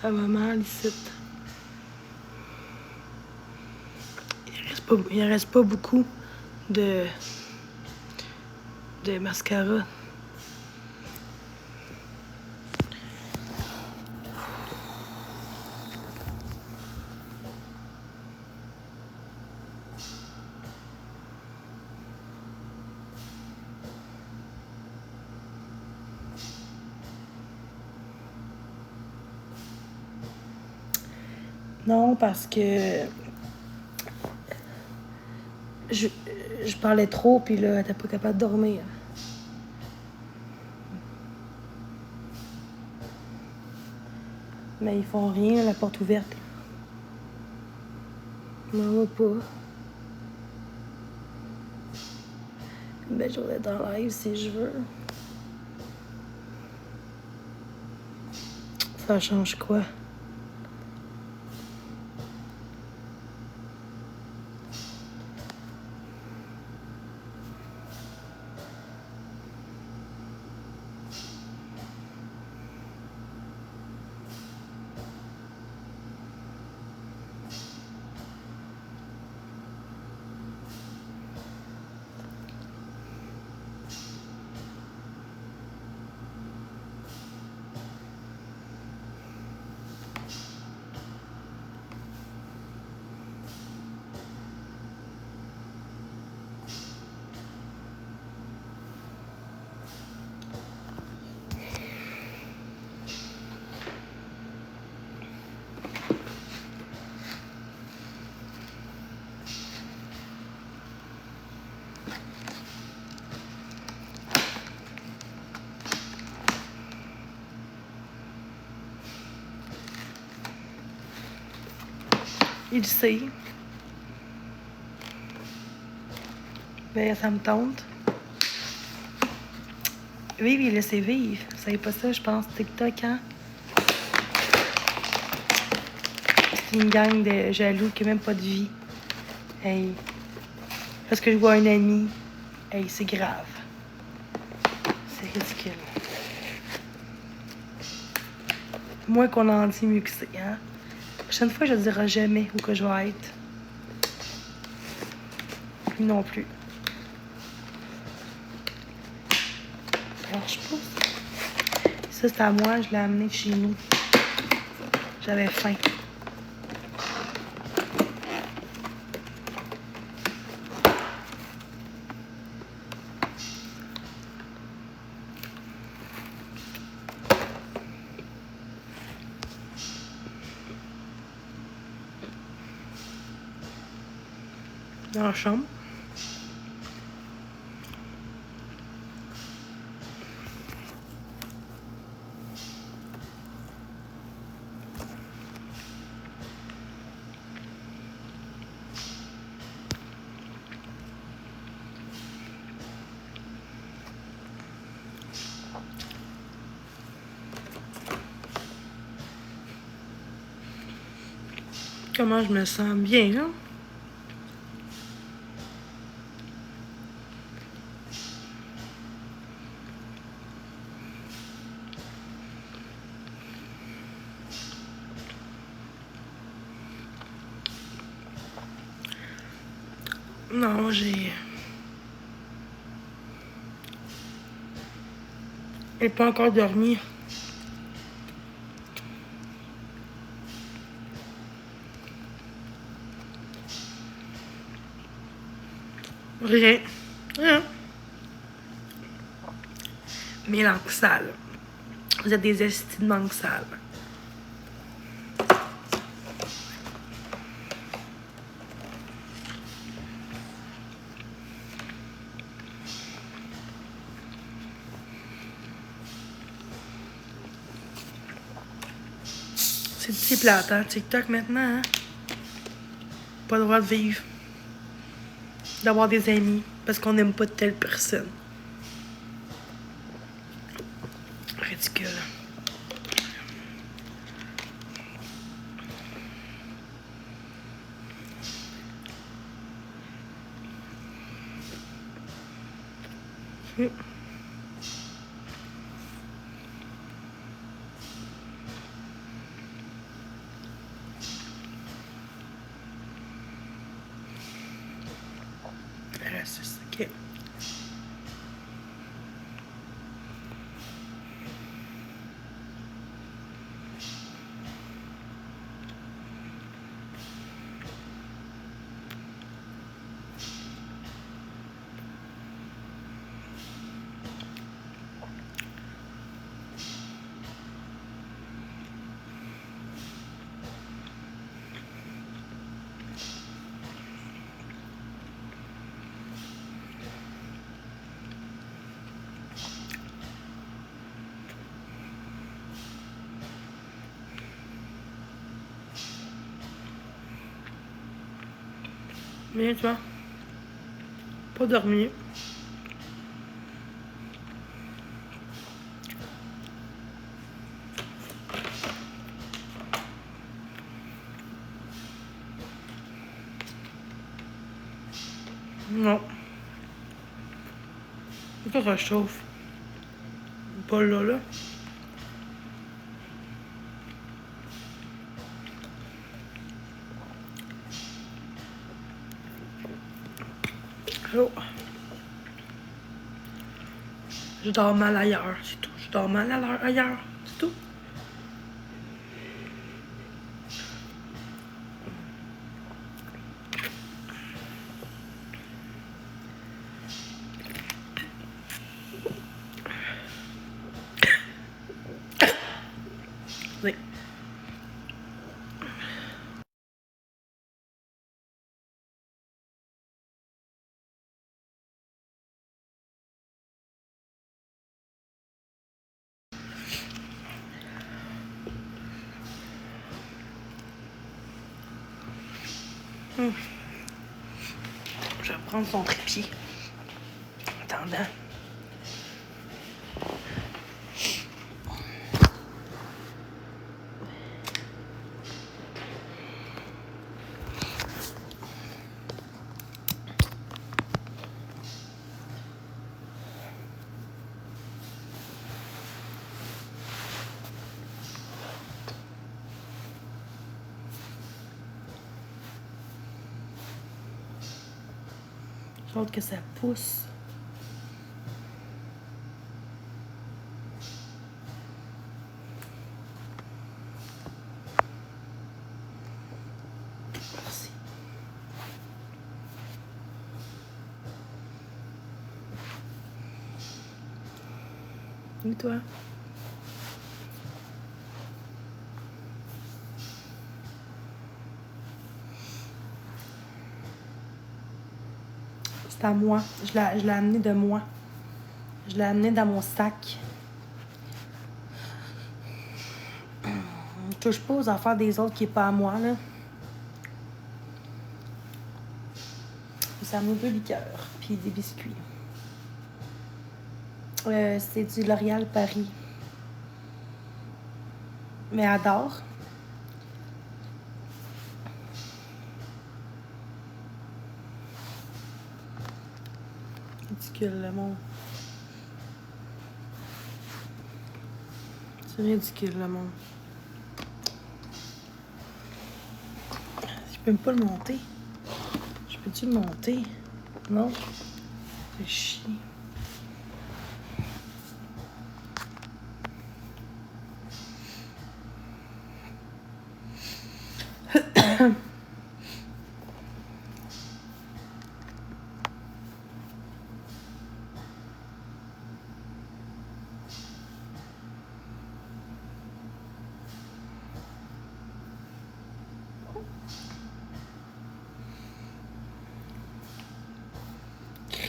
Ça va mal ici. Il reste pas beaucoup de mascara. Non, parce que je parlais trop, puis là, elle était pas capable de dormir. Mais ils font rien, la porte ouverte. M'en va pas. Une belle journée dans live si je veux. Ça change quoi? Il sait. Ben, ça me tente. Vivre et laisser vivre. Vous savez pas ça, je pense, TikTok, hein? C'est une gang de jaloux qui n'a même pas de vie. Hey. Parce que je vois un ami. Hey, c'est grave. C'est ridicule. Moins qu'on en dit, mieux que c'est, hein? La prochaine fois, je ne dirai jamais où que je vais être. Lui non plus. Ça marche pas. Ça, c'est à moi, je l'ai amené de chez nous. J'avais faim. Dans la chambre. Comment je me sens bien, là? Non, j'ai pas encore dormi. Rien. Rien. Mais langues sales. Vous êtes des estis de langues sales. C'est plate, hein, TikTok maintenant, hein? Pas le droit de vivre. D'avoir des amis parce qu'on n'aime pas telle personne. Ridicule. Mais tu vois, pas dormi. Non. Ça réchauffe. Pas là, là. Oh. Je dors mal ailleurs, c'est tout. Je dors mal ailleurs, c'est tout. Oui. Je vais prendre son trépied. Attendant. J'ai hâte que ça pousse. Merci. Et toi? C'est à moi. Je l'ai amené de moi. Je l'ai amené dans mon sac. Je touche pas aux affaires des autres qui est pas à moi, là. Ça amené 2 liqueurs, puis des biscuits. C'est du L'Oréal Paris. Mais adore. Ridicule, le monde. C'est ridicule, le monde. Je peux même pas le monter. Je peux-tu le monter? Non. C'est chier.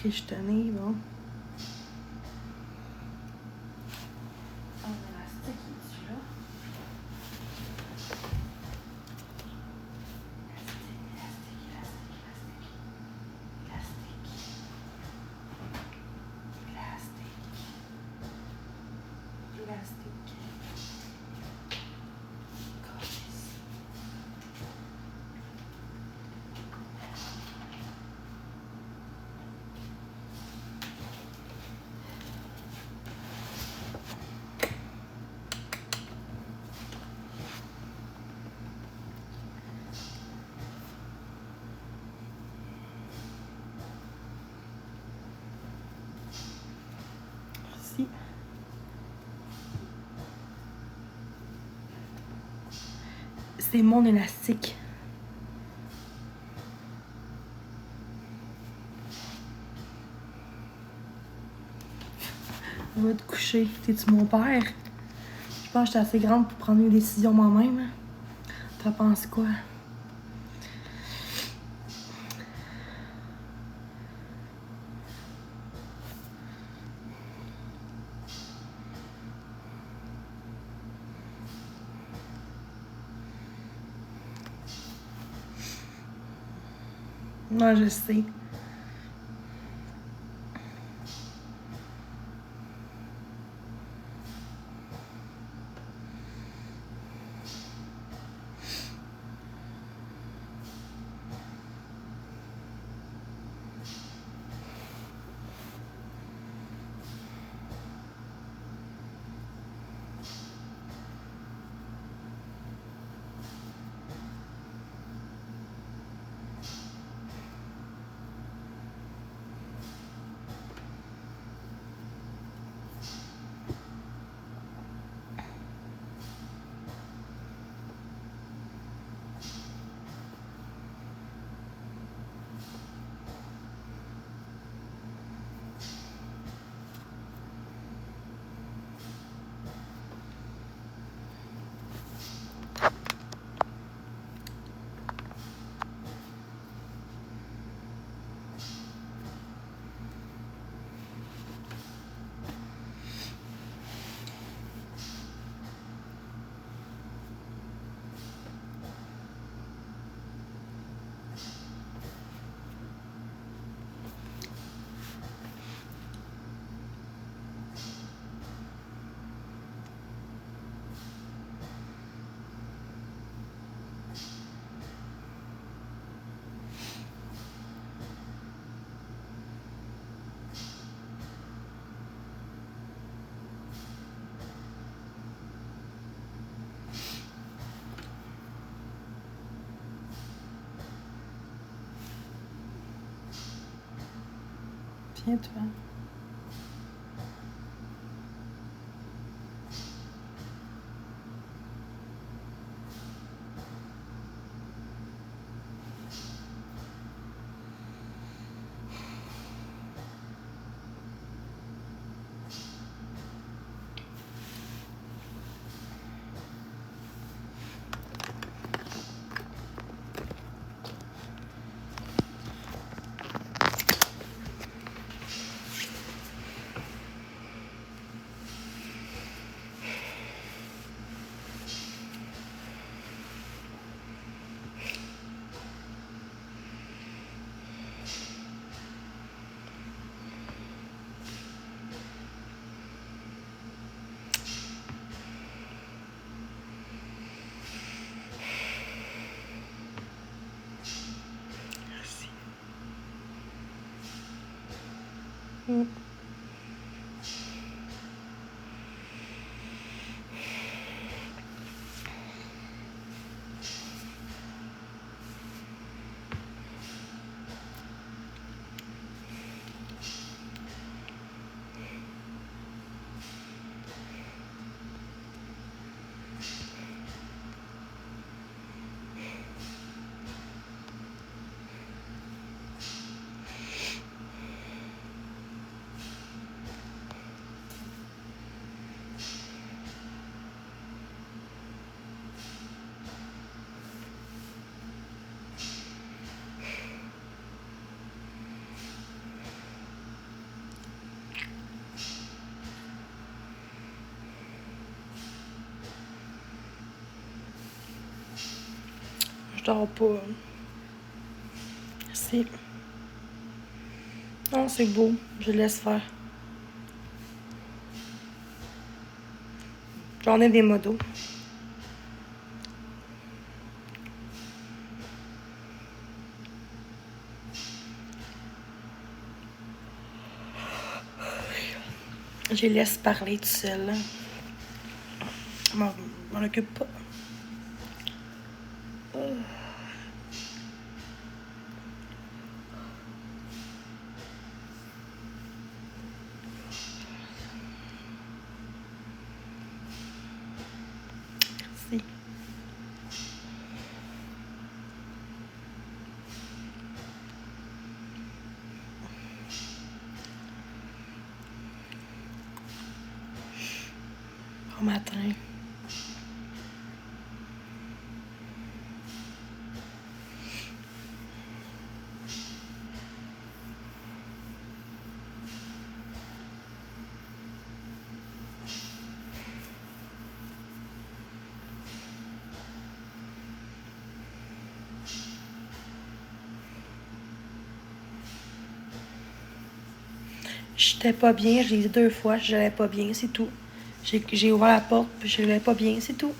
Je suis tannée, bon. Merci. C'est mon élastique. On va te coucher. T'es-tu mon père? Je pense que j'étais assez grande pour prendre une décision moi-même. T'en penses quoi? Non, je sais. Tiens-toi. Mm. Je dors pas. Si. Non, c'est beau. Je laisse faire. J'en ai des modos. Je les laisse parler tout seul. Je m'en occupe pas. Si. Bon matin. J'étais pas bien, je l'ai dit 2 fois, j'allais pas bien, c'est tout. J'ai ouvert la porte, puis je l'allais pas bien, c'est tout.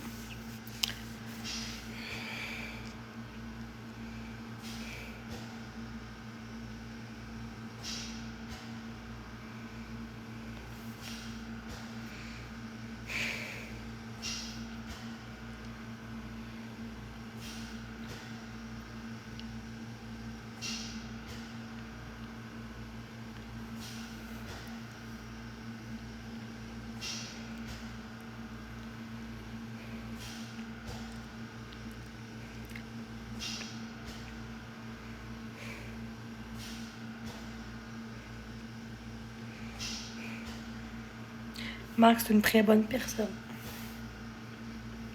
Marc, c'est une très bonne personne.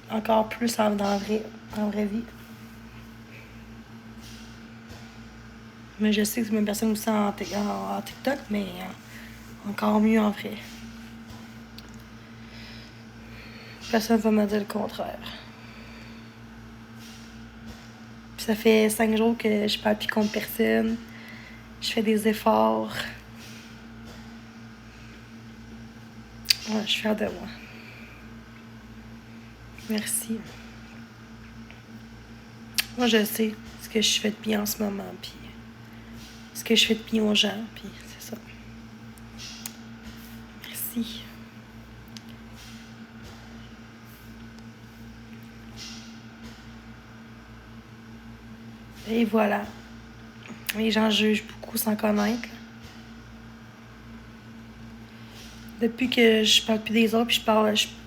Encore plus en vraie vie. Mais je sais que c'est une personne aussi en TikTok, mais encore mieux en vrai. Personne ne va me dire le contraire. Puis ça fait 5 jours que je parle plus contre personne. Je fais des efforts. Ouais, je suis fière de moi. Merci. Moi, je sais ce que je fais de bien en ce moment, puis ce que je fais de bien aux gens, puis c'est ça. Merci. Et voilà. Les gens jugent beaucoup sans connaître. Depuis que je parle plus des autres, puis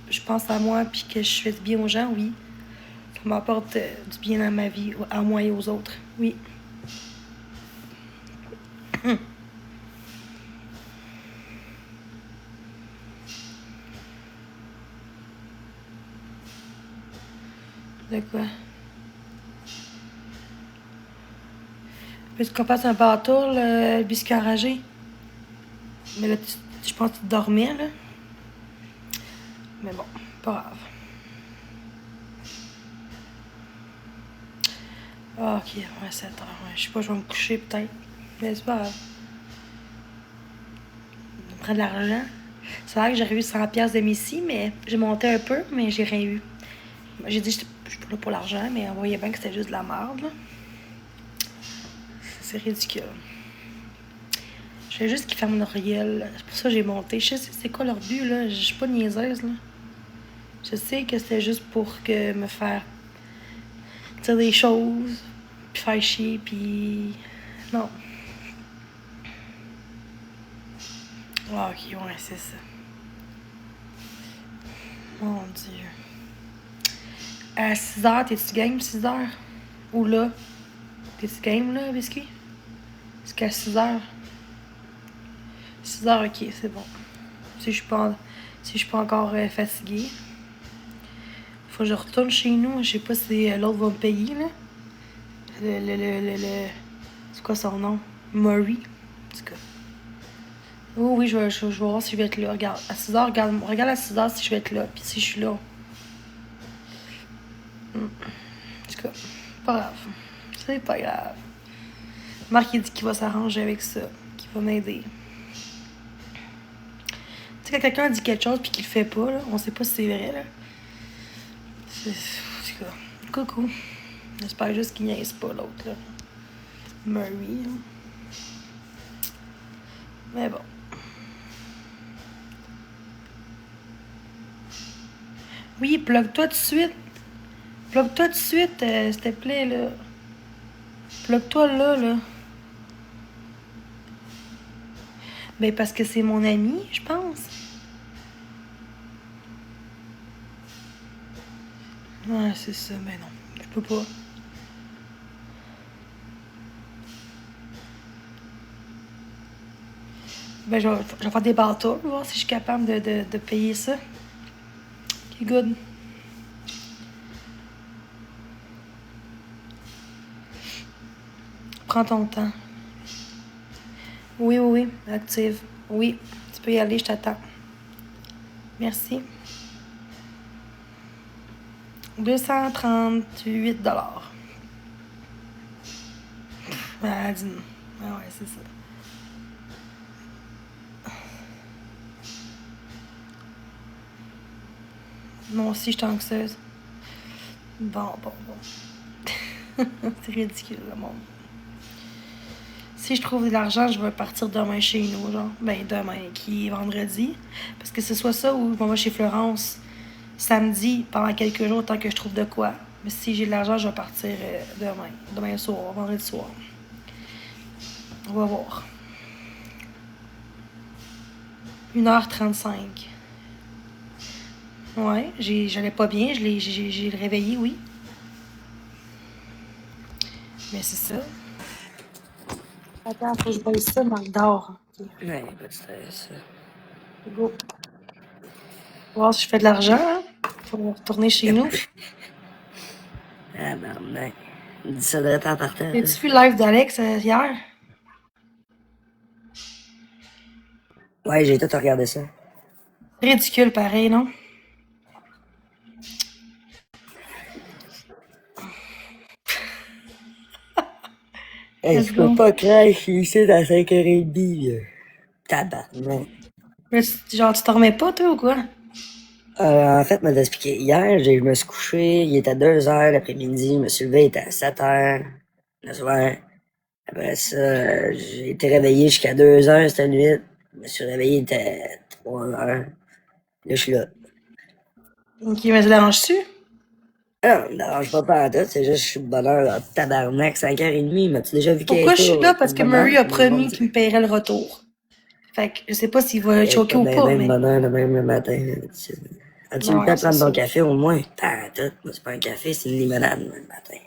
je pense à moi, puis que je fais du bien aux gens, oui. Ça m'apporte du bien dans ma vie, à moi et aux autres. Oui. De quoi? Parce qu'on passe un bateau, le biscuit enragé. Mais là, je pense que tu dormais, là. Mais bon, pas grave. Ah, ok, ouais, 7 heures. Ouais, je sais pas, je vais me coucher peut-être. Mais c'est pas grave. On prend de l'argent. C'est vrai que j'ai eu 100$ de Missy, mais j'ai monté un peu, mais j'ai rien eu. J'ai dit que je suis pas là pour l'argent, mais on voyait bien que c'était juste de la merde, là. C'est ridicule. Je fais juste qu'ils ferment leur gueule. C'est pour ça que j'ai monté. Je sais c'est quoi leur but, là. Je suis pas niaiseuse, là. Je sais que c'était juste pour que me faire dire des choses, puis faire chier, puis... Non. Ah, ok, ouais, c'est ça. Mon Dieu. À 6h, t'es-tu game, 6h? Ou là? T'es-tu game, là, biscuit? Jusqu'à 6h. 6h, ok, c'est bon. Si je suis pas encore fatiguée. Faut que je retourne chez nous. Je sais pas si l'autre va me payer, là. C'est quoi son nom? Murray. En tout cas. Oh, oui, je vais voir si je vais être là. Regarde, à 6h, regarde à 6h si je vais être là. Puis si je suis là. En tout cas, pas grave. C'est pas grave. Marc, il dit qu'il va s'arranger avec ça. Qu'il va m'aider. Tu sais, quand quelqu'un dit quelque chose puis qu'il le fait pas, là, on sait pas si c'est vrai, là. En tout cas, coucou. J'espère juste qu'il niaise pas l'autre, là. Murray, là. Mais bon. Oui, plug-toi tout de suite. Plug-toi tout de suite, s'il te plaît, là. Plug-toi là, là. Ben, parce que c'est mon ami, je pense. Ouais, c'est ça, mais non. Je peux pas. Ben, je vais faire des bateaux, voir si je suis capable de payer ça. Ok, good. Prends ton temps. Oui, oui, oui, active. Oui, tu peux y aller, je t'attends. Merci. 238$. Ah, dis-nous. Ah ouais, c'est ça. Moi aussi, je suis anxieuse. Bon. C'est ridicule, le monde. Si je trouve de l'argent, je vais partir demain chez nous, genre. Ben, demain, qui est vendredi. Parce que ce soit ça ou je m'en vais chez Florence samedi pendant quelques jours, tant que je trouve de quoi. Mais si j'ai de l'argent, je vais partir demain. Demain soir, vendredi soir. On va voir. 1h35. Ouais, j'allais pas bien, j'ai le réveillé, oui. Mais c'est ça. Attends, faut que je baisse ça dans le dehors. Ok, Ouais, pas de stress. go. Voir si je fais de l'argent, hein. Faut retourner chez nous. Ah, ben, dis ça de temps par terre. As-tu vu le live d'Alex hier? Ouais, j'ai tout regardé ça. Ridicule, pareil, non? Hey, Let's tu peux go. pas crash ici à 5h30. Tabarnak. Mais genre, tu dormais pas, toi, ou quoi? En fait, m'a expliqué hier, je me suis couché, il était 2h l'après-midi, je me suis levé, il était à 7h le soir. Après ça, j'ai été réveillé jusqu'à 2h cette nuit. Je me suis réveillé, il était 3h. Là, je suis là. Ok, mais ça dérange-tu? Ah, ça me dérange pas en tout, c'est juste, je suis de bonheur en tabarnak, 5h30, m'as-tu déjà vu Pourquoi je suis là? Keita? Parce que Murray a promis qu'il me paierait le retour. Fait que je sais pas s'il va être Avec choqué pas ou ben pas, ben de mais. bonheur de même le matin. As-tu eu le temps Ouais, de c'est prendre ton ça. café au moins? Tant tout, moi, c'est pas un café, c'est une limonade le matin.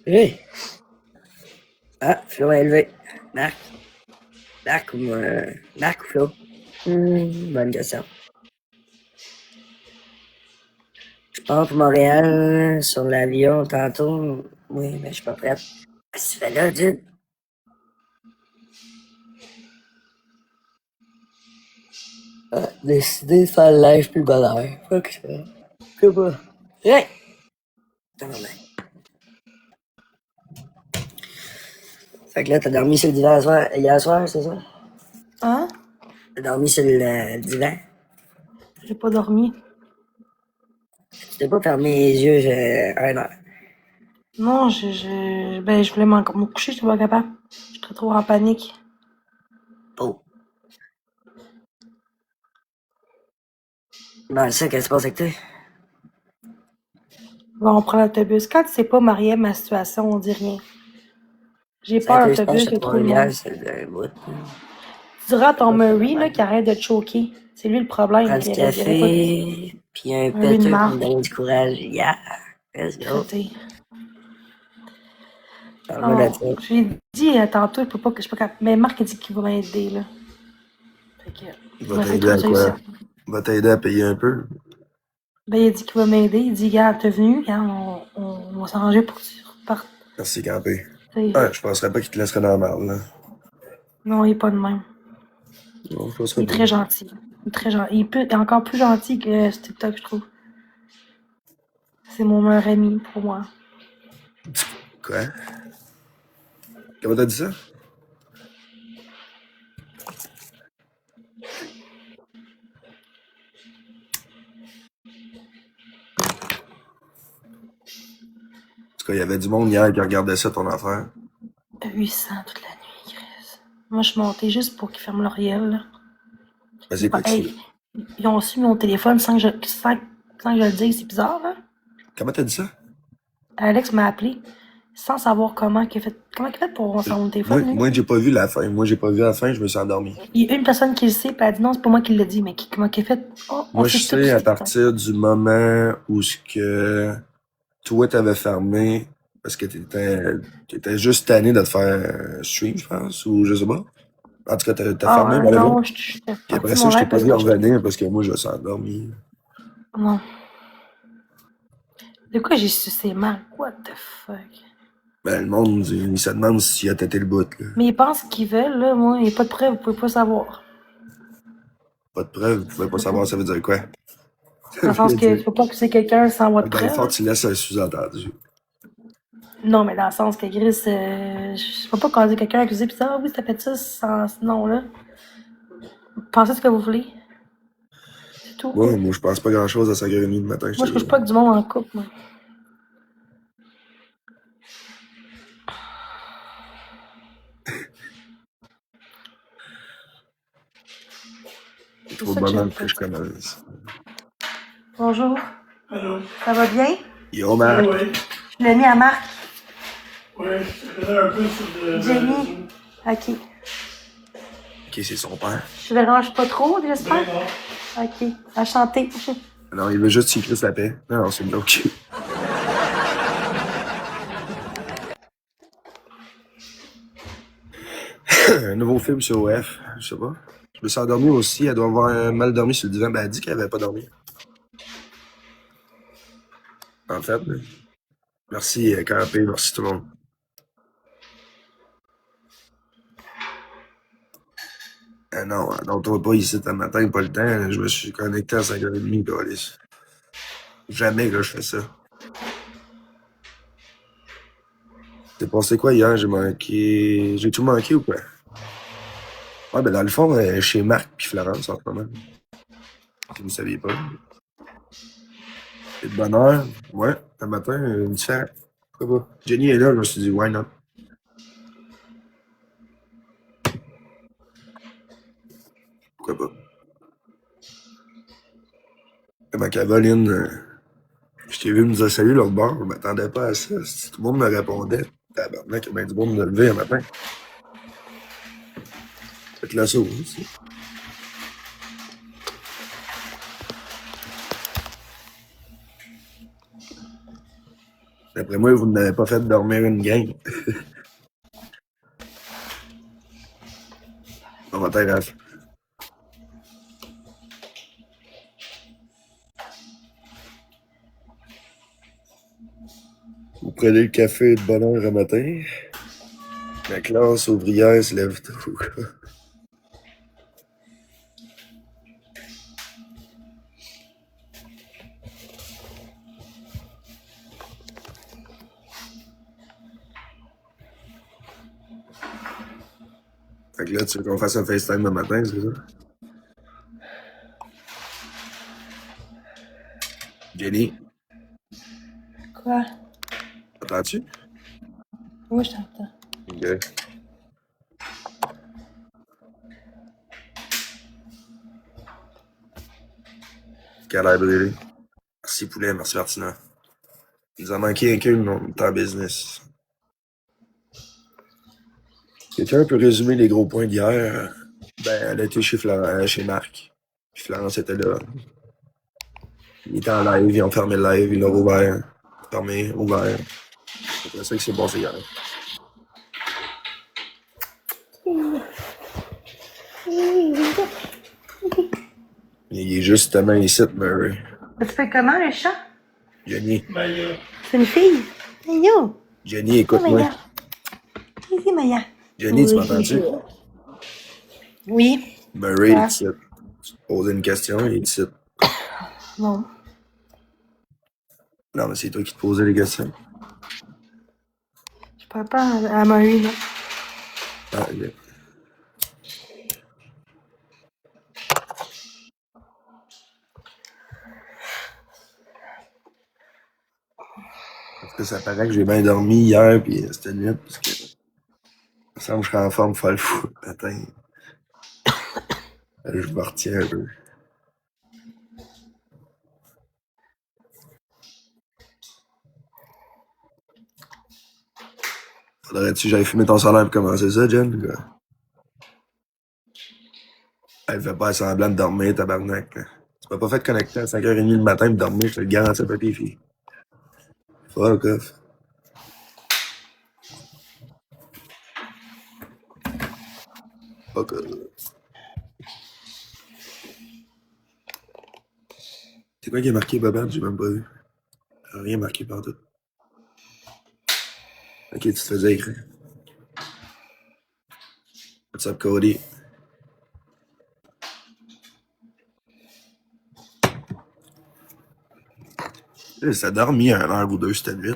Oui. Ah, Flo est élevé. Marc. Marc ou Flo? Bonne question. Je pars pour Montréal sur l'avion tantôt. Oui, mais je suis pas prête. Qu'est-ce que tu fais là, dude? Ah, décidé de faire le live plus bonheur. Fuck ça. Je sais pas. Ouais! Tabarnak. Fait que là, t'as dormi sur le divan hier soir, c'est ça? Hein? T'as dormi sur le divan? J'ai pas dormi. Tu t'es pas fermé les yeux 1 heure. Non, ben, je voulais me coucher, j'étais pas capable. J'étais trop en panique. Oh. Ben, ça, qu'est-ce qui se passe avec toi? Bon, on prend l'autobus. Quand tu sais pas, marier ma situation, on dit rien. J'ai Ça a peur été, je pense, l'autobus, à il y a trop de monde. Trois-Rivières, c'est un bout. Tu diras à ton Pas fait Murray, là, mal. qui arrête de choquer. C'est lui le problème. Prends du Il arrête pas de café, puis un Murray de péteux pour me marde. donner du courage. Yeah! Let's go. Traité. Parle-moi de Oh, ça. je lui ai dit tantôt, je suis pas capable. Mais Marc a dit qu'il va m'aider, là. Fait que, Il on va va essayer de t'aider à trouver une quoi? solution. Il va t'aider à payer un peu. Ben, il a dit qu'il va m'aider. Il dit, gars, t'es venu, gars, on va s'arranger pour que tu repartes. Merci, campé. T'sais, Ouais, je penserais pas qu'il te laisserait dans la merde, là. non, il est pas de même. Non, je Il penserais est pas. très gentil. Il est très gentil. Il est encore plus gentil que ce TikTok, je trouve. C'est mon meilleur ami pour moi. Quoi? Comment t'as dit ça? En tout cas, il y avait du monde hier qui regardait ça, ton affaire. 800 toute la nuit, Chris. Moi, je suis montée juste pour qu'il ferme l'Oriel, là. Vas-y, quoi que Hey, ils ont su mon téléphone sans que je le dise. C'est bizarre, là. Comment t'as dit ça? Alex m'a appelé sans savoir comment il a fait. Comment il a fait pour rentrer mon téléphone, lui? Moi, j'ai pas vu la fin. Moi, j'ai pas vu la fin, je me suis endormi. Il y a une personne qui le sait, puis elle a dit non, c'est pas moi qui l'a dit, mais comment il a fait? Oh, on Moi, je sait tout sais à ça. partir du moment où ce que toi t'avais fermé parce que t'étais juste tanné de te faire suivre, je pense, ou je sais pas. En tout cas, t'as fermé, Ah, whatever. non, j'étais Puis partie après de ça, mon je t'ai live pas parce vu que revenir parce que moi, je me suis endormi. non. De quoi j'ai sucé mal? What the fuck? Ben, le monde, il se demande s'il a têté le bout, là. Mais ils pensent qu'ils veulent, là, moi. Il n'y a pas de preuve, vous pouvez pas savoir. Pas de preuve, vous pouvez pas savoir ça veut dire quoi. Dans le sens que tu peux pas accuser quelqu'un sans avoir de Dans le fond, preuve. tu laisses un sous-entendu. Non, mais dans le sens que Gris, je vais pas caser quelqu'un accusé pis ça, ah oui, t'as fait ça sans ce nom-là. Pensez ce que vous voulez. C'est tout. Moi, je pense pas grand-chose à 5h30 du matin, je Moi, te je couche dis. pas avec du monde en couple, moi. C'est C'est trop de ça que j'aime bonheur pas. que je commence. Bonjour. Allô? Ça va bien? Yo, Marc. Oui, Je l'ai mis à Marc. oui, je connais un peu sur le Jenny. Ok. Ok, c'est son père. Je dérange pas trop, j'espère? Ben non. Ok. Enchanté. Non, il veut juste qu'il crisse la paix. Non, c'est une joke. Un nouveau film sur OF, je sais pas. Je me suis endormi aussi, elle doit avoir mal dormi sur le divan. Ben, elle dit qu'elle avait pas dormi. En fait, mais... Merci, Canapé, merci tout le monde. Non, donc toi pas ici ce matin, pas le temps. Je me suis connecté à 5h30, câlisse. Jamais que je fais ça. T'es passé quoi hier? J'ai manqué. J'ai tout manqué ou quoi? Ouais, ben dans le fond, chez Marc puis Florence en ce moment. Si vous ne saviez pas. C'est de bonne heure. Ouais, un matin, différent. Pourquoi pas? Jenny est là, je me suis dit, why not? Pourquoi pas? Et ma Caroline, je t'ai vu me dire salut l'autre bord, je m'attendais pas à ça. Si tout le monde me répondait, tabarnak, il y a bien du monde me lever un matin. Faites la sauce aussi. D'après moi, vous ne m'avez pas fait dormir une gang. Bon matin, Raph. Vous prenez le café de bonne heure un matin. La classe ouvrière se lève tôt. Fait que là, tu veux qu'on fasse un FaceTime le matin, c'est ça? Jenny, Quoi? entends-tu? Oui, je t'entends. Ok. Quelle a l'air brûlée. Merci Poulet, merci Martina. Il nous a manqué un cul, mais on est en business. Quelqu'un peut résumer les gros points d'hier? Ben, elle a été chez Marc. Puis Florence était là. Il était en live, ils ont fermé le live, ils l'ont ouvert. Fermé, ouvert. C'est ça qui s'est passé hier. Il est justement ici, Murray. Tu fais comment, le chat? Jenny. Maya. C'est une fille? Hey, yo! Jenny, écoute-moi. Maya. Ici, Maya. Jenny, tu m'entends-tu? Oui. Murray Ouais. est ici. Tu te posais une question, il est ici. Non. Non, mais c'est toi qui te posais les questions. Je parle pas à Marie, non. Ah, ok. Parce que ça paraît que j'ai bien dormi hier, puis c'était nuit, parce que il me semble que je serais en forme pour faire le fou le matin. Je me retiens un peu. Faudrait-tu que j'aille fumer ton salaire pour commencer ça, Jen? Quoi? Elle fait pas semblant de dormir, tabarnak. Là. Tu m'as pas fait te connecter à 5h30 le matin pour dormir, je te le garantis, papier, fille. Fuck off. Fuck off. C'est quoi qui est marqué, Bobette? J'ai même pas vu. Rien marqué partout. Ok, tu te faisais écrire. What's up, Cody? Ça a dormi 1 heure ou deux cette nuit.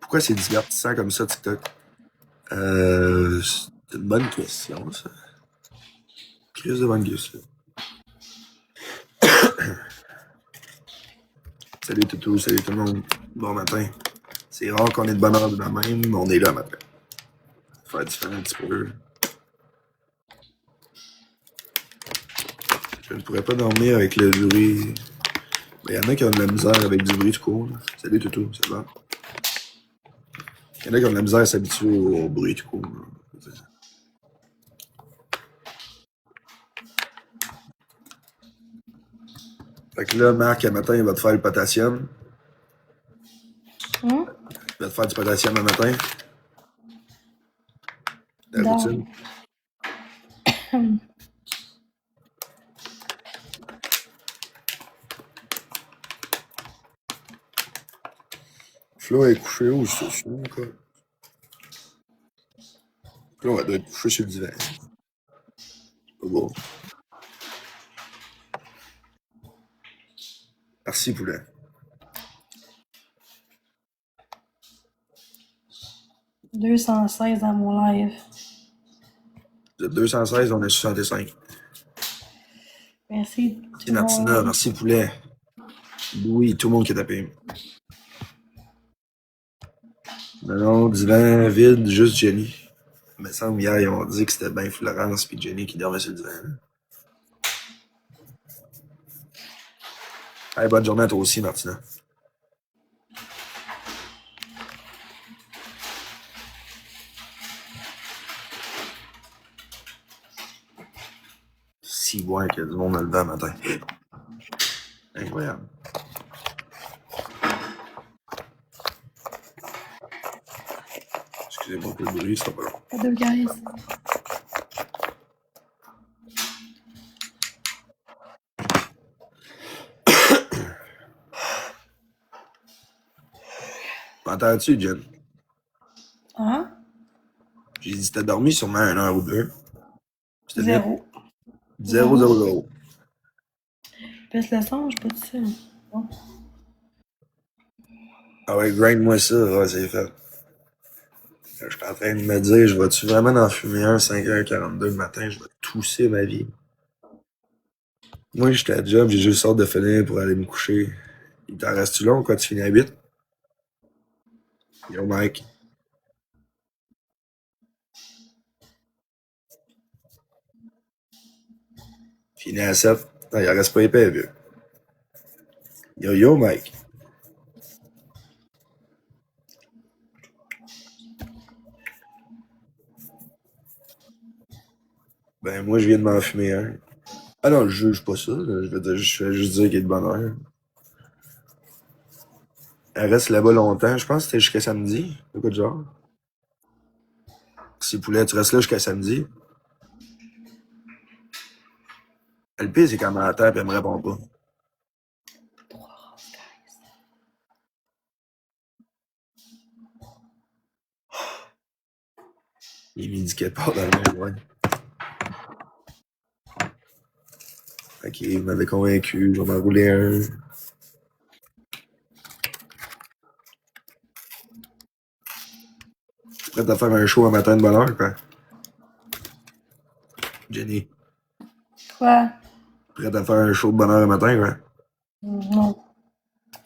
Pourquoi c'est divertissant comme ça, TikTok? C'est une bonne question, ça. Crise de bonne question. Salut Toutou, salut tout le monde. Bon matin. C'est rare qu'on ait de bonne heure de la même, mais on est là matin. Faire différent un petit peu. Je ne pourrais pas dormir avec le bruit. Il y en a qui ont de la misère avec du bruit tout court. Salut Toutou, ça va? Il y en a qui ont de la misère à s'habituer au bruit tout court. Fait que là, Marc, à matin, il va te faire le potassium. Il va te faire du potassium à matin. La Non. routine. Flo est couché où, c'est sûr, quoi? Flo, elle doit être couchée sur le divan. Pas beau. Merci, poulet. « 216 dans mon live. Vous êtes 216, on est 65. Merci. Merci Martina, merci poulet. Oui, tout le monde qui a tapé. Non, divan vide, juste Jenny. Il me semble hier, ils ont dit que c'était bien Florence et Jenny qui dormaient sur le divan. Hey, bonne journée à toi aussi, Martina. Si bon qu'il y a du monde dans le vent matin. Incroyable. Excusez-moi pour le bruit, c'est pas long. Pas deux guys. M'entends-tu, Jen? Hein? J'ai dit, t'as dormi sûrement 1 heure ou 2. C'était 0. 0, 0, 0. Pèse le son, je peux te dire. Bon. Ah ouais, grind-moi ça, ouais, c'est fait. Je suis en train de me dire, je vais-tu vraiment en fumer un 5h42 le matin? Je vais tousser ma vie. Moi, j'étais à job, j'ai juste hâte de finir pour aller me coucher. Il t'en reste-tu long, quoi? Tu finis à 8? Yo, Mike. Fini à 7. Non, il en reste pas épais, vieux. Yo, Mike. Ben, moi, je viens de m'en fumer un. Ah non, je juge pas ça. Là. Je vais juste dire qu'il y a de bonne heure. Elle reste là-bas longtemps. Je pense que c'était jusqu'à samedi. De quoi de genre? Si poulet, tu restes là jusqu'à samedi. Le pire, c'est qu'elle m'entend et elle me répond pas. Il m'a dit quelque part dans le même, ouais. Ok, il m'avait convaincu. Je vais m'en rouler un. Tu es prête à faire un show un matin de bonne heure, quoi? Jenny. Quoi? Prête à faire un show de bonne heure un matin, quoi? Non.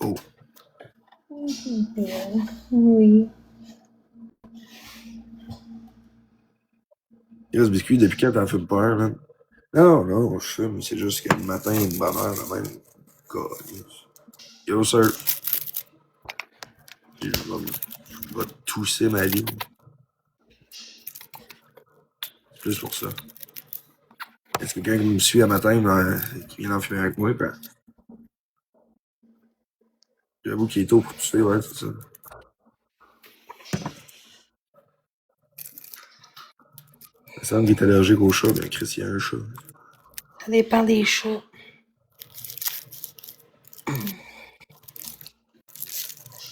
Oh. Oui. Chris Biscuit, depuis quand t'en fumes pas un, man? Non, je fume, c'est juste que le matin, une bonne heure, la même. God, yes. Yo, sir. Je vais tousser ma vie. C'est plus pour ça. Est-ce que quelqu'un qui me suit à matin, qui vient d'en fumer avec moi, ben. J'avoue qu'il est tôt pour tousser, ouais, c'est ça. Il me semble qu'il est allergique au chat, ben Chris, il y a un chat. Ça dépend des chats.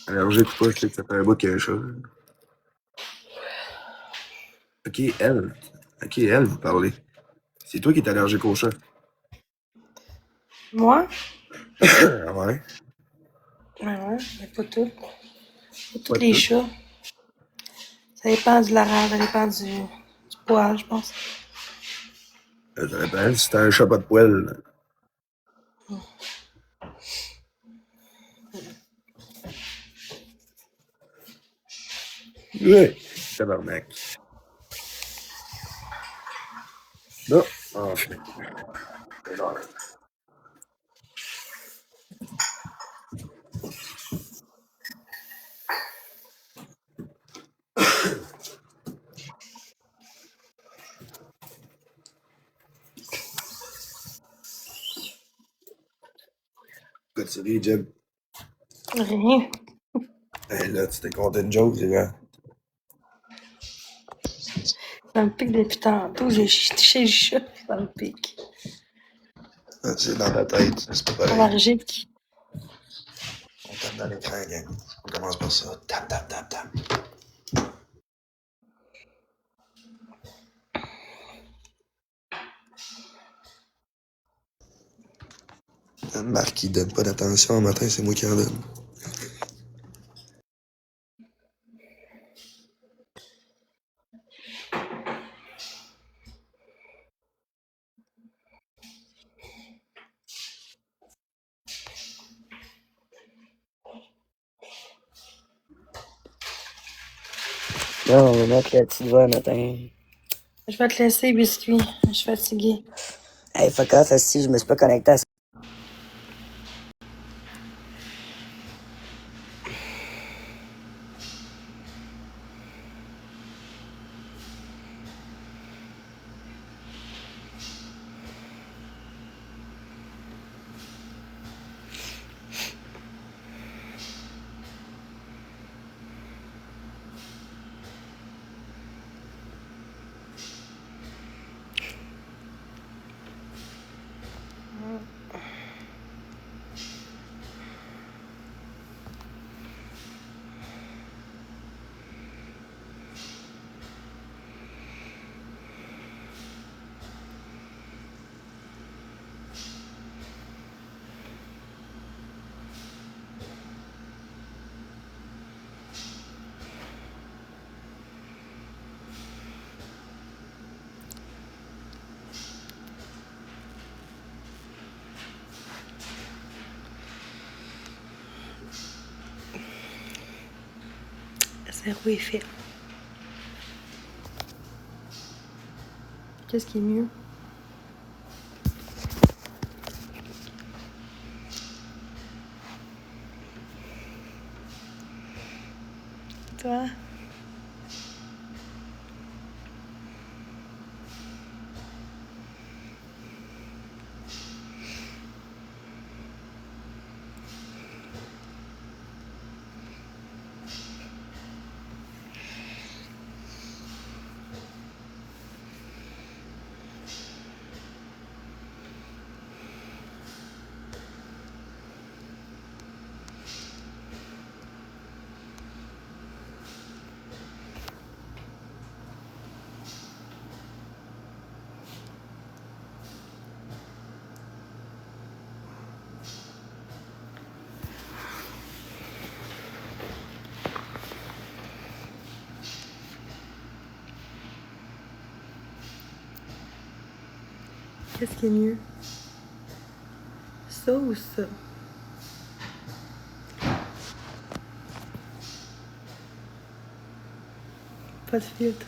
Allergique ou pas, je sais que ça fait un bout qu'il y a un chat. Ok, elle, vous parlez. C'est toi qui es allergique au chat. Moi? Ah ouais? Ouais, mais pas tout. Tous Pas les tout. chats. Ça dépend du larage, ça dépend du poil, je pense. Ça dépend. Si t'as un chat pas de poêle. Ouais. Tabarnak. Non. Enfin. Quoi tu ris, Jeb? Rien. Hey, là, tu t'es conté une joke, c'est quoi? Ça me pique depuis tantôt. J'ai chez le chat, ça me pique. Ah, c'est dans ta tête, c'est pas pareil. Allergique. On tape dans l'écran, gang. On commence par ça. Tap, tap, tap, tap. Marc, qui donne pas d'attention un matin, c'est moi qui en donne. Là, on va mettre le petit doigt matin. Je vais te laisser, biscuit. Je suis fatiguée. Hey, fuck off, si je me suis pas connecté à ça. Zéro effet. Qu'est-ce qui est mieux? Toi? Qu'est-ce qui est mieux? Ça ou ça? Pas de filtre.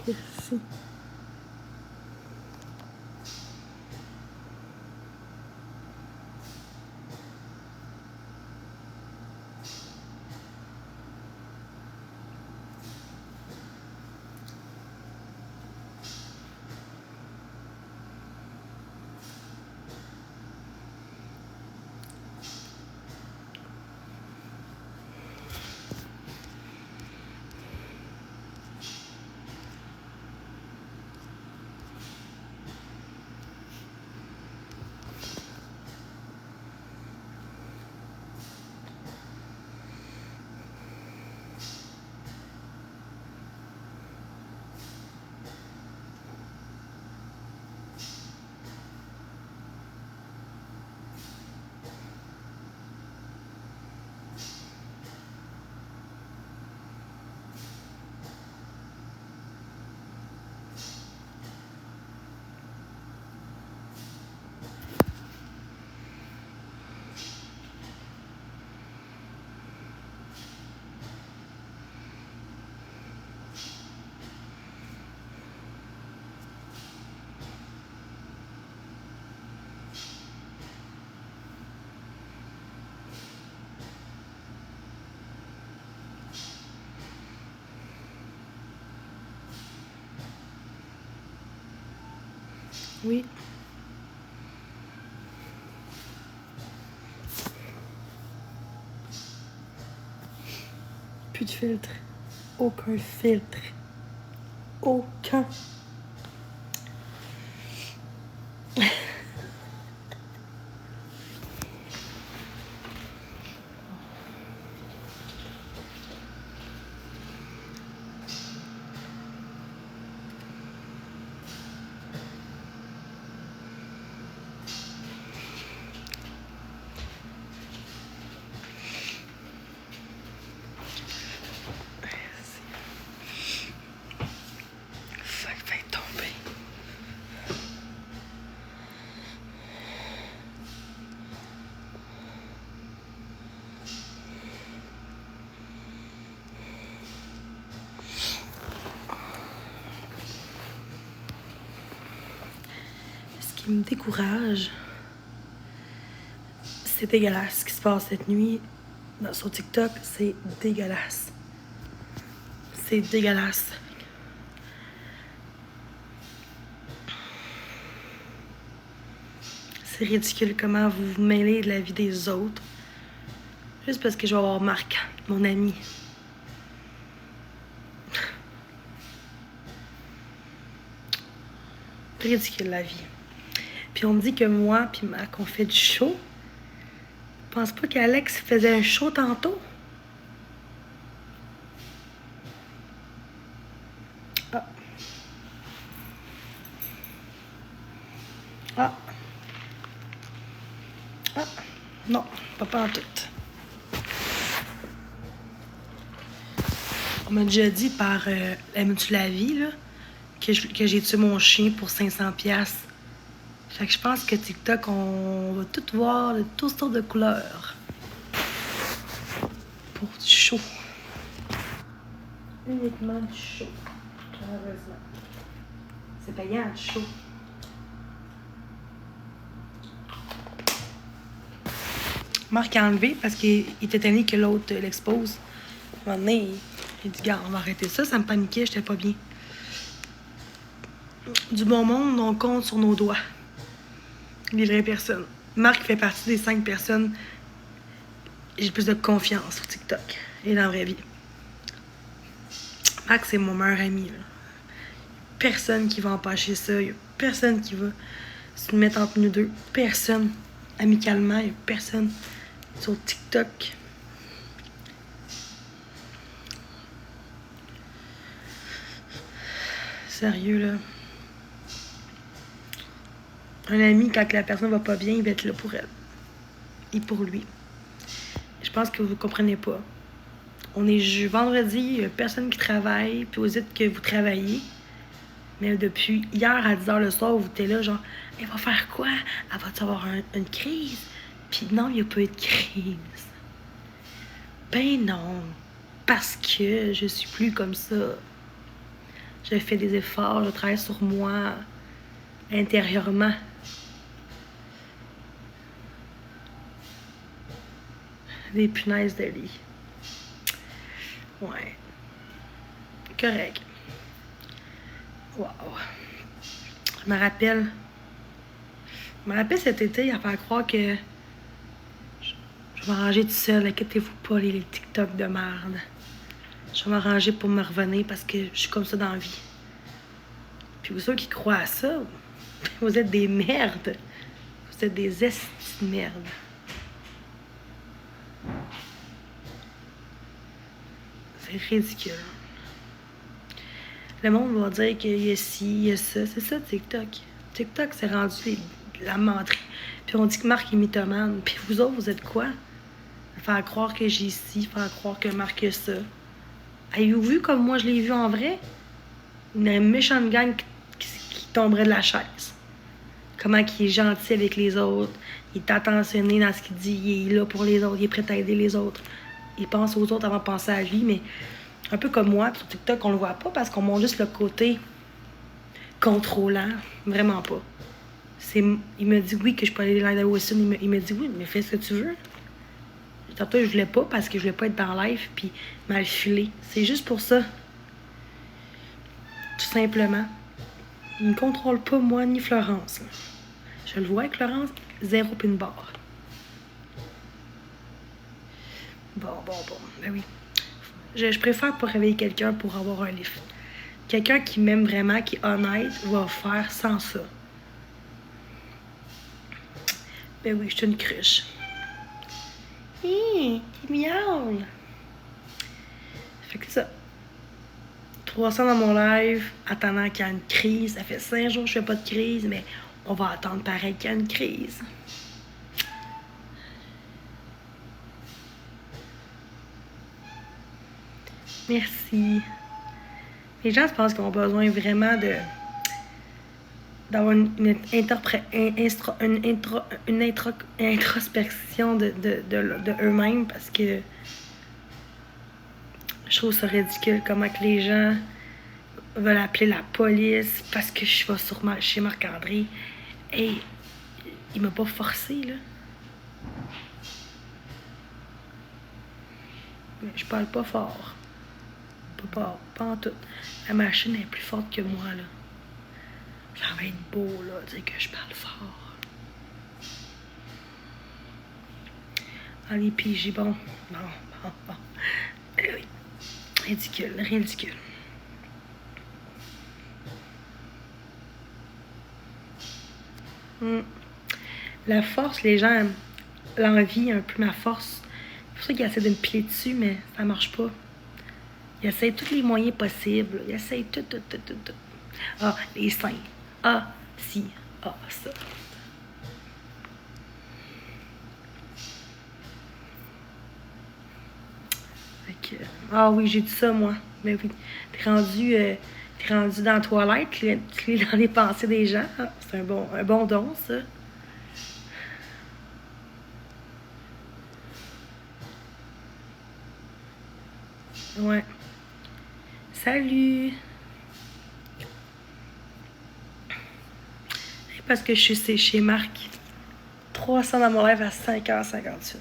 Merci. Oui. Plus de filtre. Aucun filtre. Aucun. Ça fait tomber. Ce qui me décourage, c'est dégueulasse ce qui se passe cette nuit sur TikTok. C'est dégueulasse. C'est dégueulasse. C'est ridicule comment vous vous mêlez de la vie des autres. Juste parce que je vais avoir Marc, mon ami. Ridicule la vie. Puis on me dit que moi puis Marc, on fait du show. Je pense pas qu'Alex faisait un show tantôt. Ah. Ah. Ah. Non, pas en tout. On m'a déjà dit par Aimes-tu la vie, là, que j'ai tué mon chien pour 500$. Fait que je pense que TikTok, on va tout voir de toutes sortes de couleurs. Pour du show. Uniquement du show. Malheureusement. C'est payant, du show. Marc a enlevé parce qu'il était étonné que l'autre l'expose. À un moment donné, il dit, gars, on va arrêter ça. Ça me paniquait, j'étais pas bien. Du bon monde, on compte sur nos doigts. Les vraies personnes. Marc fait partie des 5 personnes. J'ai plus de confiance sur TikTok et dans la vraie vie. Marc, c'est mon meilleur ami. Là. Personne qui va empêcher ça. Il y a personne qui va se mettre entre nous deux. Personne. Amicalement, il y a personne sur TikTok. Sérieux, là. Un ami, quand la personne va pas bien, il va être là pour elle. Et pour lui. Je pense que vous comprenez pas. On est vendredi, il y a personne qui travaille, puis vous dites que vous travaillez. Mais depuis hier à 10h le soir, vous êtes là, genre, elle va faire quoi? Elle va-tu avoir une crise? Puis non, il n'y a pas eu de crise. Ben non. Parce que je suis plus comme ça. Je fais des efforts, je travaille sur moi intérieurement. Des punaises de lit. Ouais. Correct. Wow. Je me rappelle cet été à faire croire que je vais m'arranger tout seul. Inquiétez-vous pas, les TikTok de merde. Je vais m'arranger pour me revenir parce que je suis comme ça dans la vie. Puis vous autres qui croient à ça, vous êtes des merdes. Vous êtes des estis de merde. C'est ridicule. Le monde va dire qu'il y a ci, il y a ça. C'est ça, TikTok. TikTok, c'est rendu la menterie. Puis on dit que Marc est mythomane. Puis vous autres, vous êtes quoi? Faire croire que j'ai ci, faire croire que Marc a ça. Avez-vous vu comme moi je l'ai vu en vrai? Une méchante gang qui tomberait de la chaise. Comment il est gentil avec les autres. Il est attentionné dans ce qu'il dit. Il est là pour les autres. Il est prêt à aider les autres. Il pense aux autres avant de penser à lui, mais un peu comme moi, sur TikTok, on le voit pas parce qu'on montre juste le côté contrôlant. Vraiment pas. Il me dit oui que je peux aller dans live Wilson. Il me dit oui, mais fais ce que tu veux. Tantôt, je voulais pas parce que je voulais pas être dans live puis mal filer. C'est juste pour ça. Tout simplement. Il ne contrôle pas moi ni Florence. Là. Je le vois avec Florence, 0 pin bar. Bon. Ben oui. Je préfère pas réveiller quelqu'un pour avoir un lift. Quelqu'un qui m'aime vraiment, qui est honnête, va faire sans ça. Ben oui, je suis une cruche. Hé, t'es miaule. Fait que c'est ça. 300 dans mon live, attendant qu'il y ait une crise. Ça fait 5 jours que je fais pas de crise, mais on va attendre pareil qu'il y ait une crise. Merci. Les gens, je pense qu'ils ont besoin vraiment d'avoir une introspection de eux-mêmes parce que je trouve ça ridicule comment que les gens veulent appeler la police parce que je vais chez Marc-André. Hey, il m'a pas forcé, là. Mais je parle pas fort. Pas en tout. La machine est plus forte que moi, là. Ça va être beau, là, dire que je parle fort. Allez, pigez, bon. Bon. Eh oui. Ridicule. La force, les gens aiment l'envie, un peu ma force. C'est pour ça qu'ils essaient de me piler dessus, mais ça marche pas. Ils essayent tous les moyens possibles. Ils essayent tout. Ah, les seins. Ah, si. Ah, ça. Ah oui, j'ai dit ça, moi. Mais oui. T'es rendu dans la toilette, tu es dans les pensées des gens. Ah, c'est un bon don, ça. Ouais. Salut! Parce que je suis chez Marc. 300 dans mon live à 5h58.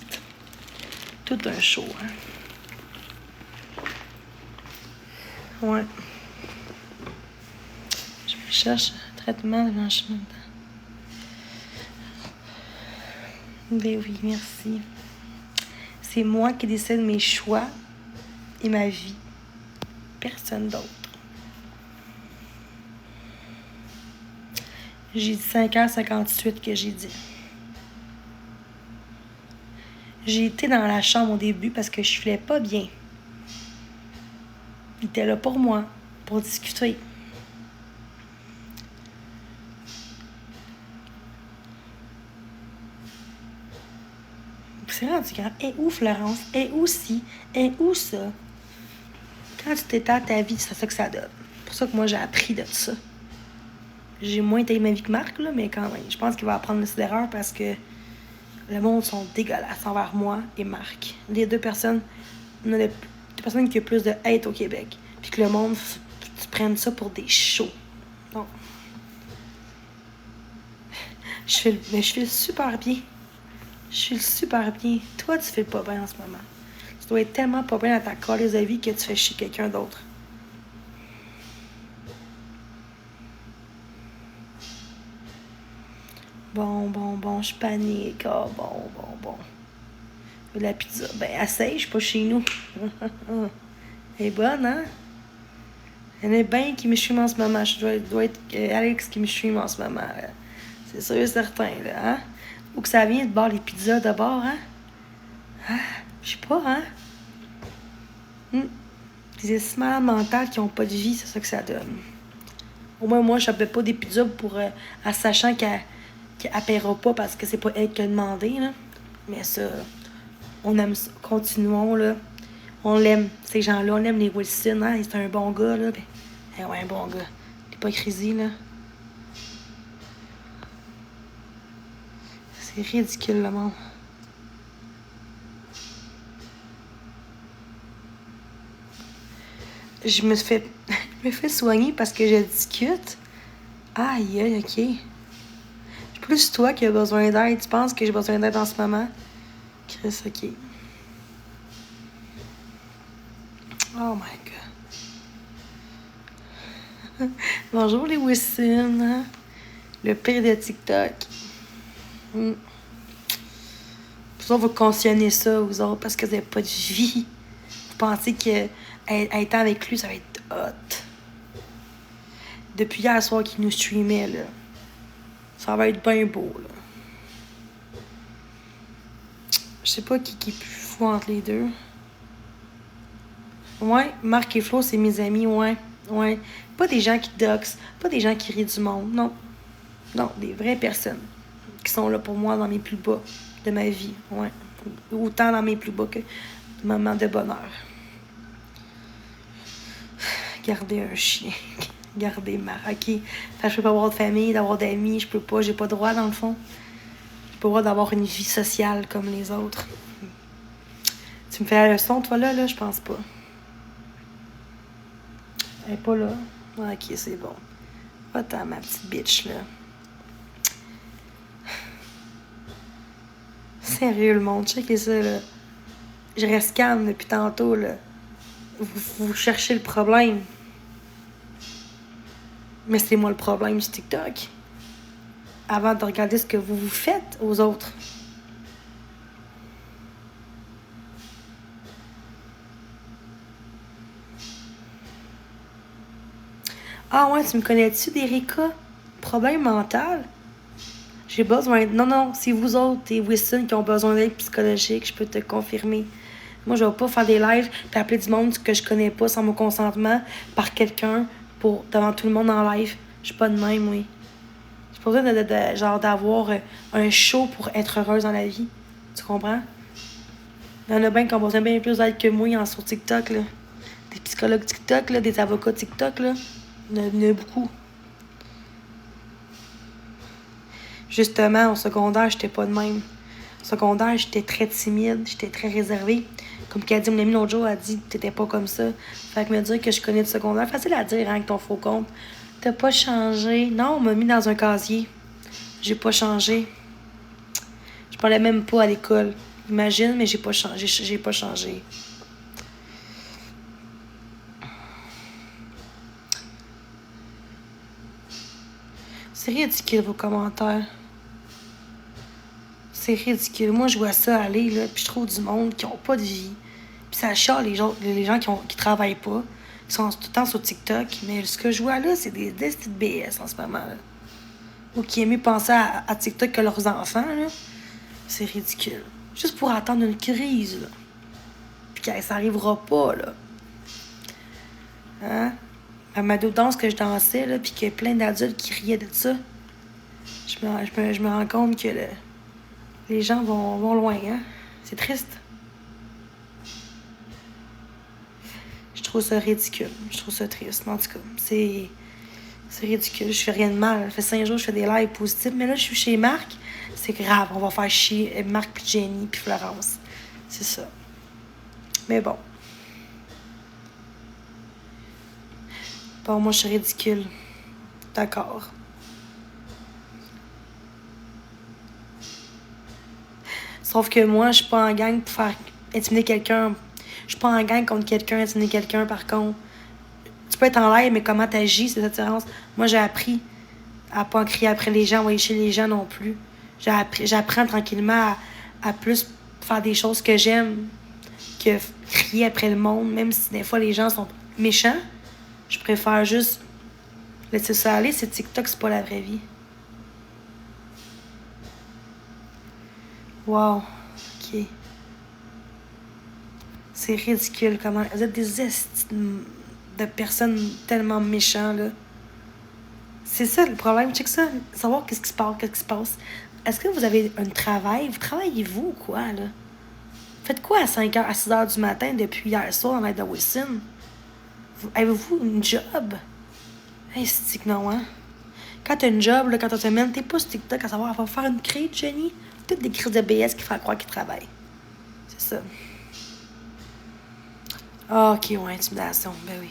Tout un show, hein? Ouais. Je me cherche un traitement de blanchiment. Ben oui, merci. C'est moi qui décide mes choix et ma vie. Personne d'autre. J'ai dit 5h58 que j'ai dit. J'ai été dans la chambre au début parce que je filais pas bien. Il était là pour moi, pour discuter. C'est rendu grave. Et où Florence? Et où ci? Et où ça? Quand tu t'étends ta vie, c'est ça que ça donne. C'est pour ça que moi, j'ai appris de ça. J'ai moins taillé ma vie que Marc, là, mais quand même. Je pense qu'il va apprendre de ses erreurs parce que le monde sont dégueulasses envers moi et Marc. Les deux personnes, on a deux personnes qui ont plus de hate au Québec. Puis que le monde, tu prennes ça pour des shows. Non. Je fais super bien. Je fais super bien. Toi, tu fais pas bien en ce moment. Tu dois être tellement pas bien dans ta calice de vie que tu fais chier quelqu'un d'autre. Bon, je panique. Ah, bon. La pizza, ben, essaye, je suis pas chez nous. Elle est bonne, hein? Elle est bien qui me stream en ce moment. Je dois être Alex qui me stream en ce moment. Là. C'est sûr et certain, là, hein? Où que ça vient de bord les pizzas d'abord, hein? Ah, je sais pas, hein? Des estimants mentales qui ont pas de vie, c'est ça que ça donne. Au moins, moi, je n'appelle pas des pizzas pour en sachant qu'elle paiera pas parce que c'est pas elle qui a demandé, là. Mais ça, on aime ça. Continuons, là. On l'aime, ces gens-là. On aime les Wilson, hein? C'est un bon gars, là. Ben, ouais, un bon gars. L'hypocrisie, là. C'est ridicule, le monde. Je me fais soigner parce que je discute. Aïe, ok. C'est plus toi qui as besoin d'aide. Tu penses que j'ai besoin d'aide en ce moment? Chris, ok. Oh my God. Bonjour les Wissins, hein? Le pire de TikTok. Mm. Vous cautionnez ça, vous autres, parce que vous n'avez pas de vie. Vous pensez que être avec lui, ça va être hot. Depuis hier soir qu'il nous streamait, là. Ça va être bien beau, là. Je sais pas qui est plus fou entre les deux. Ouais, Marc et Flo, c'est mes amis, ouais. Ouais. Pas des gens qui doxent, pas des gens qui rient du monde, non. Non, des vraies personnes qui sont là pour moi dans mes plus bas de ma vie, ouais. Autant dans mes plus bas que des moments de bonheur. Garder un chien. Garder ma... OK. Fait que je peux pas avoir de famille, d'avoir d'amis, je peux pas, j'ai pas droit dans le fond. J'ai pas le droit d'avoir une vie sociale comme les autres. Tu me fais la leçon, toi, là? Je pense pas. Elle est pas là. OK, c'est bon. Va-t'en, ma petite bitch, là. Sérieux, le monde, checkez ça, là. Je reste calme depuis tantôt, là. Vous cherchez le problème. Mais c'est moi le problème sur TikTok. Avant de regarder ce que vous faites aux autres. Ah ouais, tu me connais-tu d'Erika? Problème mental? J'ai besoin... Non, c'est vous autres, les Wissins, qui ont besoin d'aide psychologique, je peux te confirmer. Moi, je vais pas faire des lives et appeler du monde que je connais pas sans mon consentement par quelqu'un pour devant tout le monde en live. Je suis pas de même, oui. J'ai pas besoin genre d'avoir un show pour être heureuse dans la vie. Tu comprends? Il y en a bien qui ont besoin bien plus d'aide que moi sur TikTok, là. Des psychologues TikTok, là, des avocats TikTok, là. Il y en a beaucoup. Justement, au secondaire, j'étais pas de même. Au secondaire, j'étais très timide, j'étais très réservée. Comme qu'elle a dit, mon amie l'autre jour, elle a dit que t'étais pas comme ça. Fait que me dire que je connais du secondaire, facile à dire, hein, avec ton faux compte. T'as pas changé. Non, on m'a mis dans un casier. J'ai pas changé. Je parlais même pas à l'école. Imagine, mais j'ai pas changé. J'ai pas changé. C'est ridicule, vos commentaires. C'est ridicule. Moi, je vois ça aller, là, puis je trouve du monde qui ont pas de vie. Puis ça chiale les gens qui travaillent pas, qui sont tout le temps sur TikTok. Mais ce que je vois là, c'est des petites BS en ce moment, là. Ou qui aiment mieux penser à TikTok que leurs enfants, là. C'est ridicule. Juste pour attendre une crise, là. Puis que ça arrivera pas, là. Hein? À ma danse que je dansais, là, puis qu'il y a plein d'adultes qui riaient de ça. Je me rends compte que les gens vont loin, hein? C'est triste. Je trouve ça ridicule. Je trouve ça triste. En tout cas, c'est ridicule. Je fais rien de mal. Ça fait 5 jours que je fais des lives positifs. Mais là, je suis chez Marc. C'est grave. On va faire chier Marc, puis Jenny, puis Florence. C'est ça. Mais bon. Bon, moi, je suis ridicule. D'accord. Sauf que moi, je suis pas en gang pour faire intimider quelqu'un. Je suis pas en gang contre quelqu'un, intimider quelqu'un, par contre. Tu peux être en live, mais comment t'agis, c'est la différence. Moi, j'ai appris à pas crier après les gens, envoyer chez les gens non plus. J'apprends tranquillement à plus faire des choses que j'aime que crier après le monde, même si des fois les gens sont méchants. Je préfère juste laisser ça aller. C'est TikTok, c'est pas la vraie vie. Wow. OK. C'est ridicule comment... Vous êtes des estis de personnes tellement méchantes, là. C'est ça le problème. Check ça. Savoir qu'est-ce qui se passe. Est-ce que vous avez un travail? Vous travaillez-vous ou quoi, là? Faites quoi à 5h, à 6h du matin depuis hier soir dans l'aide de Wissins? Avez-vous une job? Hey, c'est que non, hein? Quand t'as une job, là, quand t'as une semaine, t'es pas sur TikTok à savoir, elle va faire une crête, Jenny. Toutes des crises de BS qui font croire qu'ils travaillent. C'est ça. Ah, OK, ouais, intimidation. Ben oui.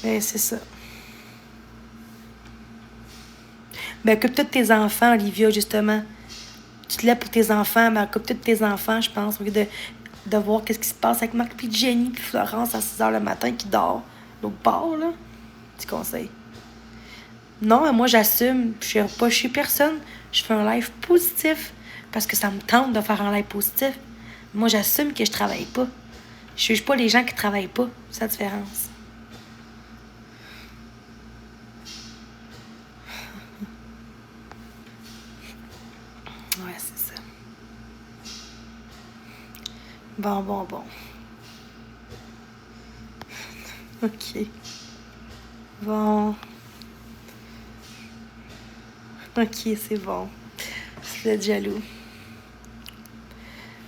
Ben, c'est ça. Ben, occupe tous tes enfants, Olivia, justement. Tu te lèves pour tes enfants, ben, occupe-toi de tes enfants, je pense, au lieu de voir qu'est-ce qui se passe avec Marc, puis Jenny, puis Florence à 6 h le matin qui dort l'autre bord, là. Petit conseil. Non, mais moi, j'assume. Je ne suis pas chez personne. Je fais un live positif parce que ça me tente de faire un live positif. Moi, j'assume que je travaille pas. Je ne juge pas les gens qui travaillent pas. C'est la différence. Ouais, c'est ça. Bon. OK. Bon. OK, c'est bon. Vous êtes jaloux.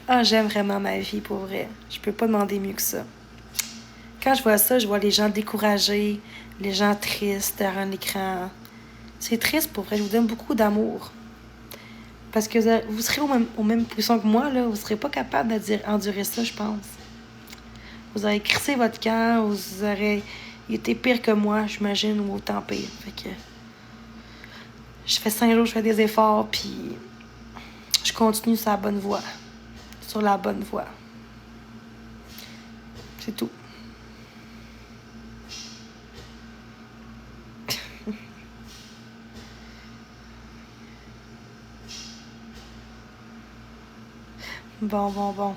Ah, j'aime vraiment ma vie, pour vrai. Je peux pas demander mieux que ça. Quand je vois ça, je vois les gens découragés, les gens tristes derrière l'écran. C'est triste, pour vrai. Je vous donne beaucoup d'amour. Parce que vous serez au même position que moi, là. Vous serez pas capable d'endurer ça, je pense. Vous aurez crissé votre camp, vous aurez été pire que moi, j'imagine, ou autant pire. Fait que je fais 5 jours, je fais des efforts, puis je continue sur la bonne voie. Sur la bonne voie. C'est tout. Bon.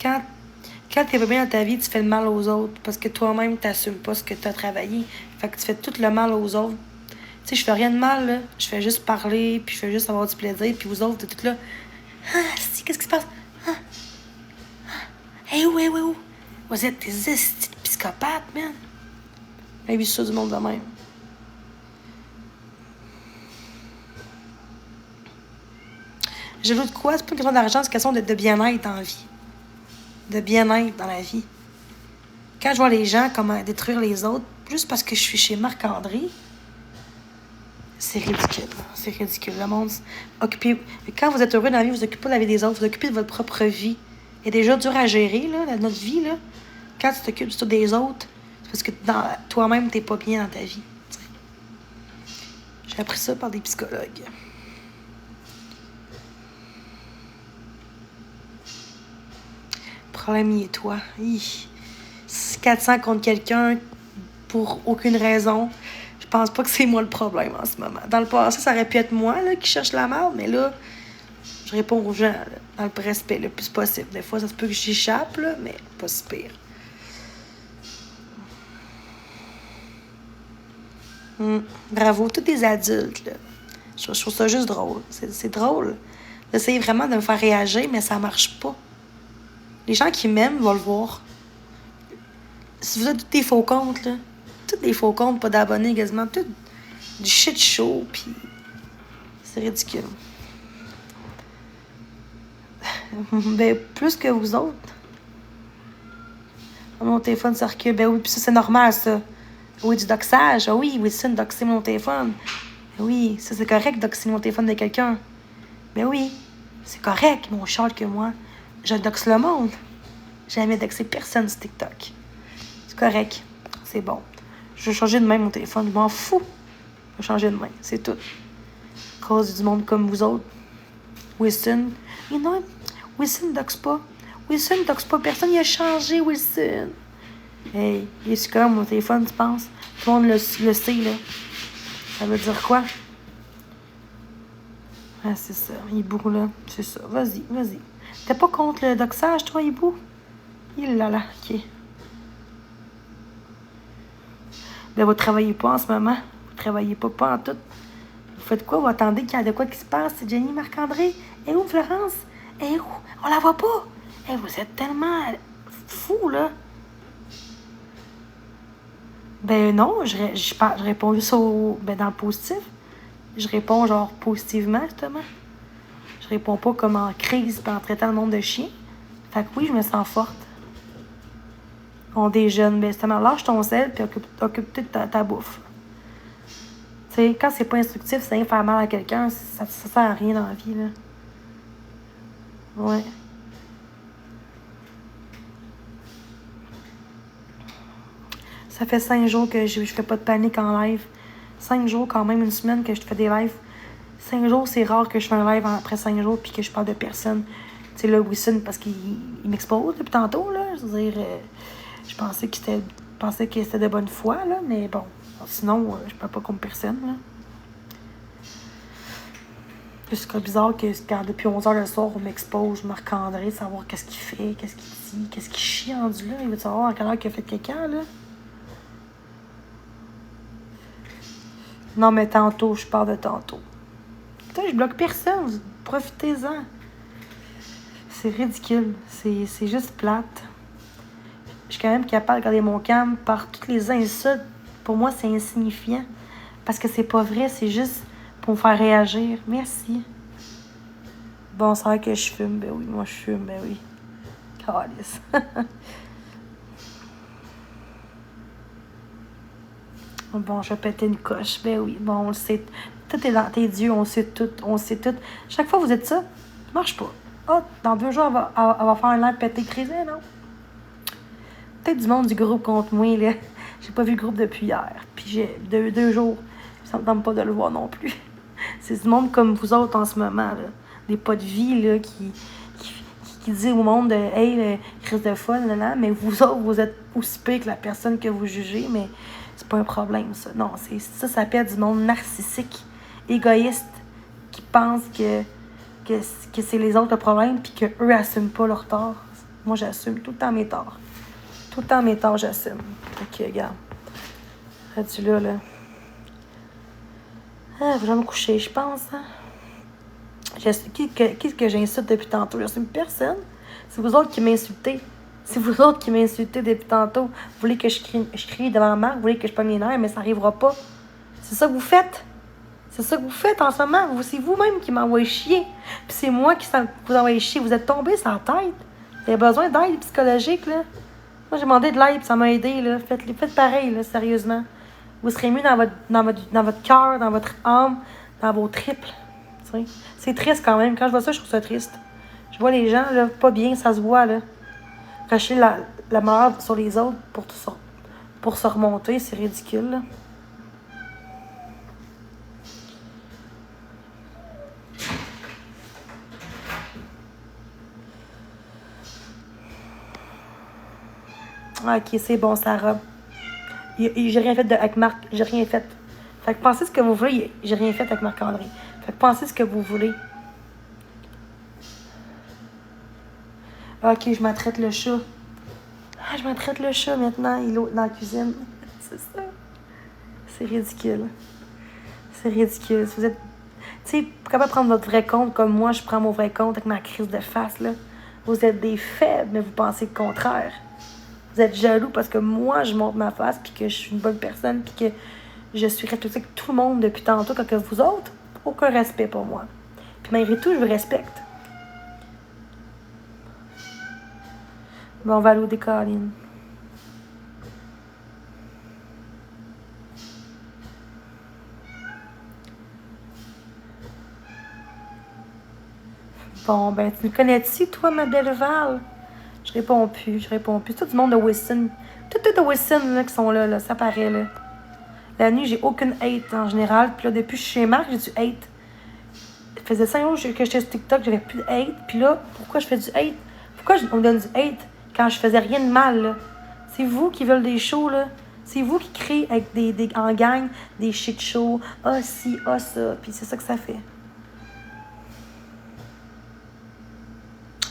Quand t'es pas bien dans ta vie, tu fais le mal aux autres parce que toi-même, t'assumes pas ce que t'as travaillé. Fait que tu fais tout le mal aux autres. Tu sais, je fais rien de mal, là. Je fais juste parler, puis je fais juste avoir du plaisir, puis vous autres, t'es toutes là. Ah, si, qu'est-ce qui se passe? Ah, où? Vous êtes des estis de psychopathes, man. J'ai vu ça du monde de même. Je veux de quoi? C'est pas une question d'argent, c'est une question de bien-être dans la vie. De bien-être dans la vie. Quand je vois les gens comment détruire les autres, juste parce que je suis chez Marc-André, c'est ridicule. C'est ridicule. Le monde, occupez... Quand vous êtes heureux dans la vie, vous occupez pas de la vie des autres, vous occupez de votre propre vie. Et déjà dur à gérer, là, notre vie, là. Quand tu t'occupes surtout des autres, c'est parce que toi-même, t'es pas bien dans ta vie. J'ai appris ça par des psychologues. Le problème, il est toi. 400 contre quelqu'un pour aucune raison. Je pense pas que c'est moi le problème en ce moment. Dans le passé, ça aurait pu être moi là, qui cherche la merde, mais là, je réponds aux gens là, dans le respect le plus possible. Des fois, ça se peut que j'échappe, là, mais pas si pire. Bravo, tous les adultes. Là. Je trouve ça juste drôle. C'est drôle. J'essaie vraiment de me faire réagir, mais ça marche pas. Les gens qui m'aiment vont le voir. Si vous avez tous des faux comptes, là, tous des faux comptes, pas d'abonnés quasiment, tout du shit show, pis c'est ridicule. Ben, plus que vous autres. Mon téléphone ça recule. Ben oui, pis ça, c'est normal, ça. Oui, du doxage. Ah oui, Wilson, doxer mon téléphone. Ben oui, ça, c'est correct, doxer mon téléphone de quelqu'un. Ben oui, c'est correct, mon Charles que moi. Je doxe le monde. J'ai jamais doxé personne sur TikTok. C'est correct. C'est bon. Je vais changer de main mon téléphone. Je m'en fous. Je vais changer de main. C'est tout. À cause du monde comme vous autres. Wilson. Mais non, Wilson ne doxe pas. Wilson ne doxe pas. Personne n'a changé, Wilson. Hey, il est comme mon téléphone, tu penses? Tout le monde le sait, là. Ça veut dire quoi? Ah, c'est ça. Hibou, là. C'est ça. Vas-y. T'es pas contre le doxage, toi, Hibou? Il là, OK. Ben, vous travaillez pas en ce moment. Vous travaillez pas en tout. Vous faites quoi? Vous attendez qu'il y ait de quoi qui se passe? C'est Jenny, Marc-André? Et où, Florence? Et où? On la voit pas! Hey, vous êtes tellement fous, là. Ben non, je réponds juste dans le positif. Je réponds genre positivement, justement. Je réponds pas comme en crise en traitant le monde de chien. Fait que oui, je me sens forte. On déjeune, ben justement, lâche ton sel puis occupe-toi de ta bouffe. Tu sais, quand c'est pas instructif, ça vient faire mal à quelqu'un, ça sert à rien dans la vie, là. Ouais. Ça fait 5 jours que je fais pas de panique en live. 5 jours, quand même, une semaine que je fais des lives. 5 jours, c'est rare que je fais un live après 5 jours puis que je parle de personne. Tu sais, là, Wilson, parce qu'il m'expose depuis tantôt, là. Je veux dire, je pensais que c'était de bonne foi, là, mais bon. Sinon, je parle pas comme personne, là. C'est bizarre que quand depuis 11h le soir, on m'expose Marc-André, savoir qu'est-ce qu'il fait, qu'est-ce qu'il dit, qu'est-ce qu'il chie rendu là. Il veut savoir à quelle heure qu'il a fait quelqu'un, là. Non, mais tantôt, je parle de tantôt. Putain, je bloque personne, profitez-en. C'est ridicule, c'est juste plate. Je suis quand même capable de garder mon calme par toutes les insultes. Pour moi, c'est insignifiant. Parce que c'est pas vrai, c'est juste pour me faire réagir. Merci. Bon, c'est vrai que je fume. Ben oui, moi je fume, ben oui. Calice. Bon, je vais péter une coche. Ben oui, bon, on le sait. Tout est dans tes yeux, on sait tout, on sait tout. Chaque fois que vous êtes ça, ça marche pas. Ah, dans 2 jours, elle va faire un live pété crisé, non? Peut-être du monde du groupe contre moi, là. J'ai pas vu le groupe depuis hier. Puis j'ai 2 jours. Ça me tente pas de le voir non plus. C'est du monde comme vous autres en ce moment, là. Des pas de vie, là, qui disent au monde de hey, crise de folle, là, là, mais vous autres, vous êtes aussi pire que la personne que vous jugez, mais c'est pas un problème, ça. Non, ça s'appelle du monde narcissique, égoïste, qui pense que c'est les autres le problème, puis qu'eux assument pas leur tort. Moi, j'assume tout le temps mes torts. Tout le temps mes torts, j'assume. Ok, regarde. Là-dessus là. Ah, je vais me coucher, je pense, hein. Qui que j'insulte depuis tantôt? J'assume personne. C'est vous autres qui m'insultez. C'est vous autres qui m'insultez depuis tantôt. Vous voulez que je crie devant Marc, vous voulez que je pogne les nerfs, mais ça n'arrivera pas. C'est ça que vous faites. C'est ça que vous faites en ce moment. C'est vous-même qui m'envoyez chier. Puis c'est moi qui vous envoie chier. Vous êtes tombés sur la tête. Vous avez besoin d'aide psychologique, là. Moi, j'ai demandé de l'aide, puis ça m'a aidé, là. Faites pareil, là, sérieusement. Vous serez mieux dans votre cœur, dans votre âme, dans vos triples. C'est triste quand même. Quand je vois ça, je trouve ça triste. Je vois les gens, là, pas bien, ça se voit, là. Cacher la merde sur les autres pour se remonter, c'est ridicule, là. Ah, ok, c'est bon, Sarah. J'ai rien fait avec Marc. J'ai rien fait. Fait que pensez ce que vous voulez. J'ai rien fait avec Marc-André. Fait que pensez ce que vous voulez. Ok, je m'attraite le chat. Ah, je m'attraite le chat maintenant. Il est dans la cuisine. C'est ça. C'est ridicule. C'est ridicule. Si vous êtes... Tu sais, capable de prendre votre vrai compte comme moi, je prends mon vrai compte avec ma crise de face, là. Vous êtes des faibles, mais vous pensez le contraire. Vous êtes jaloux parce que moi, je montre ma face, puis que je suis une bonne personne, puis que je suis respectée avec tout le monde depuis tantôt, quand que vous autres, aucun respect pour moi. Puis malgré tout, je vous respecte. Bon, on va aller au décaline. Bon, ben, tu me connais-tu, toi, ma belle Val? Je réponds plus. C'est tout du monde de Wilson. Tout de Wilson, là, qui sont là, ça paraît, là. La nuit, j'ai aucune hate, en général. Puis là, depuis que je suis chez Marc, j'ai du hate. Ça faisait 5 jours que j'étais sur TikTok, j'avais plus de hate. Puis là, pourquoi je fais du hate? Pourquoi on me donne du hate quand je faisais rien de mal, là? C'est vous qui veulent des shows, là. C'est vous qui créez avec en gang des shit shows. Ah, si, ah, ça. Puis c'est ça que ça fait.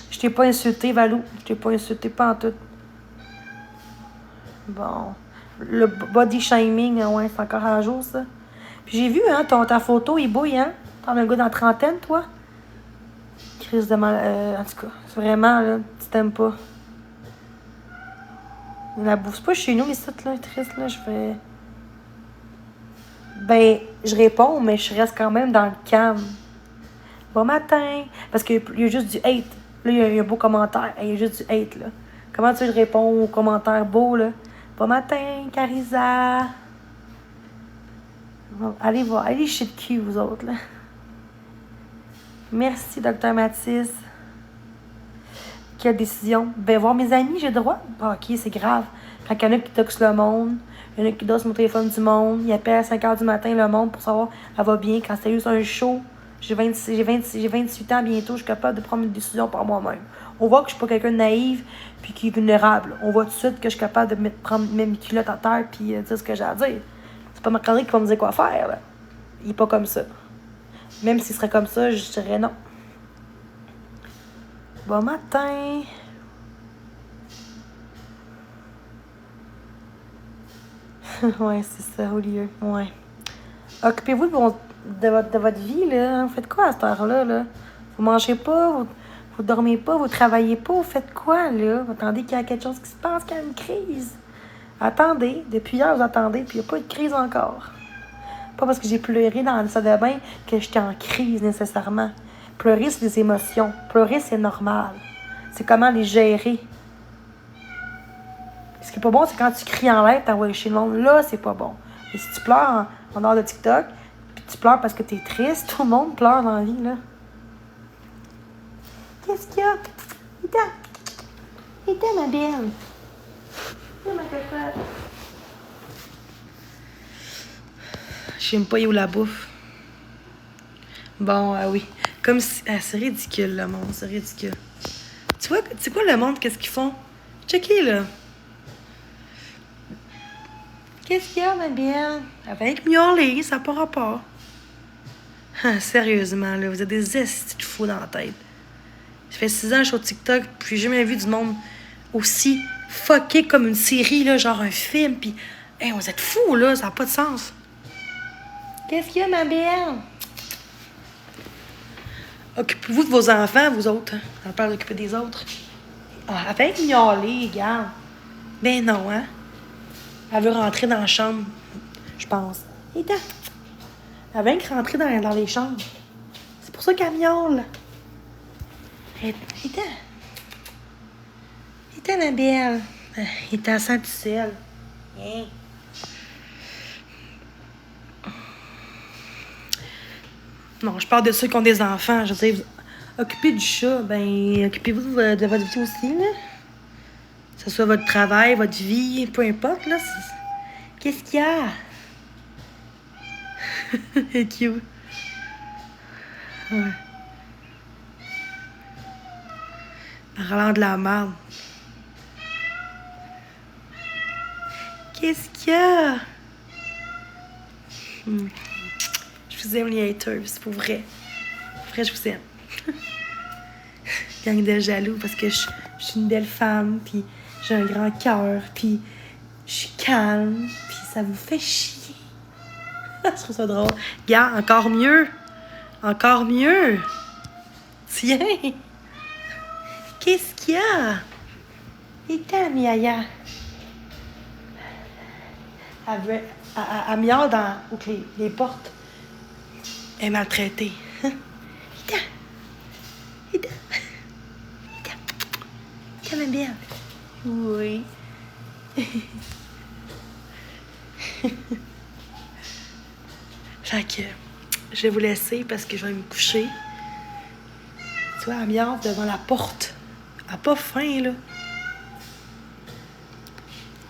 Je t'ai pas insulté, Valou. Je t'ai pas insulté, pas en tout. Bon. Le body shaming, ouais, c'est encore à jour, ça. Puis j'ai vu, hein, ta photo, il bouille, hein? T'as un gars dans la trentaine, toi? Crise de mal... en tout cas, c'est vraiment, là, tu t'aimes pas. La bouffe, c'est pas chez nous, ici, là, triste, là, je fais... Ben, je réponds, mais je reste quand même dans le calme. Bon matin! Parce qu'il y a juste du hate. Là, il y a un beau commentaire. Il y a juste du hate, là. Comment tu veux que je réponds aux commentaires beaux, là? Bon matin, Carisa! Bon, allez voir. Allez chez le cul, vous autres, là. Merci, Dr. Mathis. Quelle décision? Ben, voir mes amis, j'ai le droit? Ah, ok, c'est grave. Quand il y en a qui toxent le monde, il y en a qui dossent mon téléphone du monde, il appelle à 5h du matin le monde pour savoir elle va bien. Quand c'était juste un show, j'ai 28 ans bientôt, je suis capable de prendre une décision par moi-même. On voit que je suis pas quelqu'un de naïf puis qui est vulnérable. On voit tout de suite que je suis capable de prendre mes culottes à terre puis dire ce que j'ai à dire. C'est pas Marc-André qui va me dire quoi faire, là. Il est pas comme ça. Même s'il serait comme ça, je dirais non. Bon matin. Ouais, c'est ça, au lieu. Ouais. Occupez-vous de votre vie, là. Vous faites quoi à cette heure-là, là? Vous mangez pas, vous dormez pas, vous travaillez pas, vous faites quoi, là? Vous attendez qu'il y a quelque chose qui se passe, qu'il y a une crise. Attendez. Depuis hier, vous attendez, puis il n'y a pas de crise encore. Pas parce que j'ai pleuré dans le salle de bain que j'étais en crise, nécessairement. Pleurer, c'est des émotions. Pleurer, c'est normal. C'est comment les gérer. Ce qui est pas bon, c'est quand tu cries en l'air, t'envoies chez le monde. Là, c'est pas bon. Et si tu pleures en dehors de TikTok, puis tu pleures parce que t'es triste, tout le monde pleure dans la vie, là. Qu'est-ce qu'il y a? Ita, ma belle. Ita, ma cocotte. Je sais même pas où la bouffe. Bon, oui. Comme si... Ah, c'est ridicule, le monde. C'est ridicule. Tu vois, c'est quoi le monde? Qu'est-ce qu'ils font? Checkez, là. Qu'est-ce qu'il y a, ma belle? Avec miauler, ça n'a pas rapport. Ah, sérieusement, là, vous êtes des estis de fous dans la tête. Ça fait 6 ans que je suis au TikTok, puis j'ai jamais vu du monde aussi fucké comme une série, là, genre un film, puis... Hey, vous êtes fous, là, ça n'a pas de sens. Qu'est-ce qu'il y a, ma belle? Occupez-vous de vos enfants, vous autres. On parle d'occuper des autres. Ah, avec miauler, regarde. Ben non, hein? Elle veut rentrer dans la chambre, je pense. Ita. Elle veut rentrer dans les chambres. C'est pour ça qu'elle miaule. Ita. Ita, ma belle. Ita, sent du sel. Hein? Non, je parle de ceux qui ont des enfants. Je veux dire, occupez du chat, ben, occupez-vous de votre vie aussi, là. Que ce soit votre travail, votre vie, peu importe, là. Qu'est-ce qu'il y a? C'est cute. Ouais. Parlant de la merde. Qu'est-ce qu'il y a? Je vous aime, les haters, c'est pour vrai. Pour vrai, je vous aime. Gang de jaloux parce que je suis une belle femme, puis j'ai un grand cœur, puis je suis calme, puis ça vous fait chier. Je trouve ça drôle. Gars, encore mieux. Encore mieux. Tiens. Qu'est-ce qu'il y a? Et ta Miaya. Elle miaule dans les portes. Elle est maltraitée. Ita. Ita. Ita. Ita, ma belle. Oui. Fait que je vais vous laisser parce que je vais me coucher. Tu vois, elle miaule devant la porte. Elle a pas faim, là.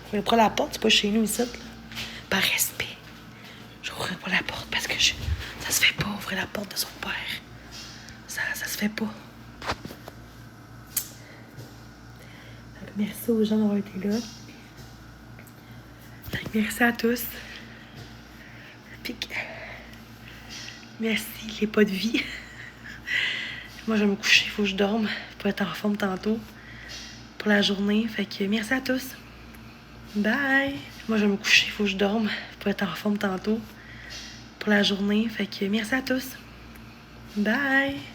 Je vais prendre la porte, c'est pas chez nous ici, là. Par respect. J'ouvrirai pas la porte parce que ça se fait pas, ouvrir la porte de son père. Ça se fait pas. Merci aux gens d'avoir été là. Merci à tous. Puis, merci, les pas de vie. Moi, je vais me coucher, il faut que je dorme pour être en forme tantôt pour la journée. Fait que merci à tous. Bye! Moi, je vais me coucher, il faut que je dorme pour être en forme tantôt pour la journée. Fait que merci à tous. Bye!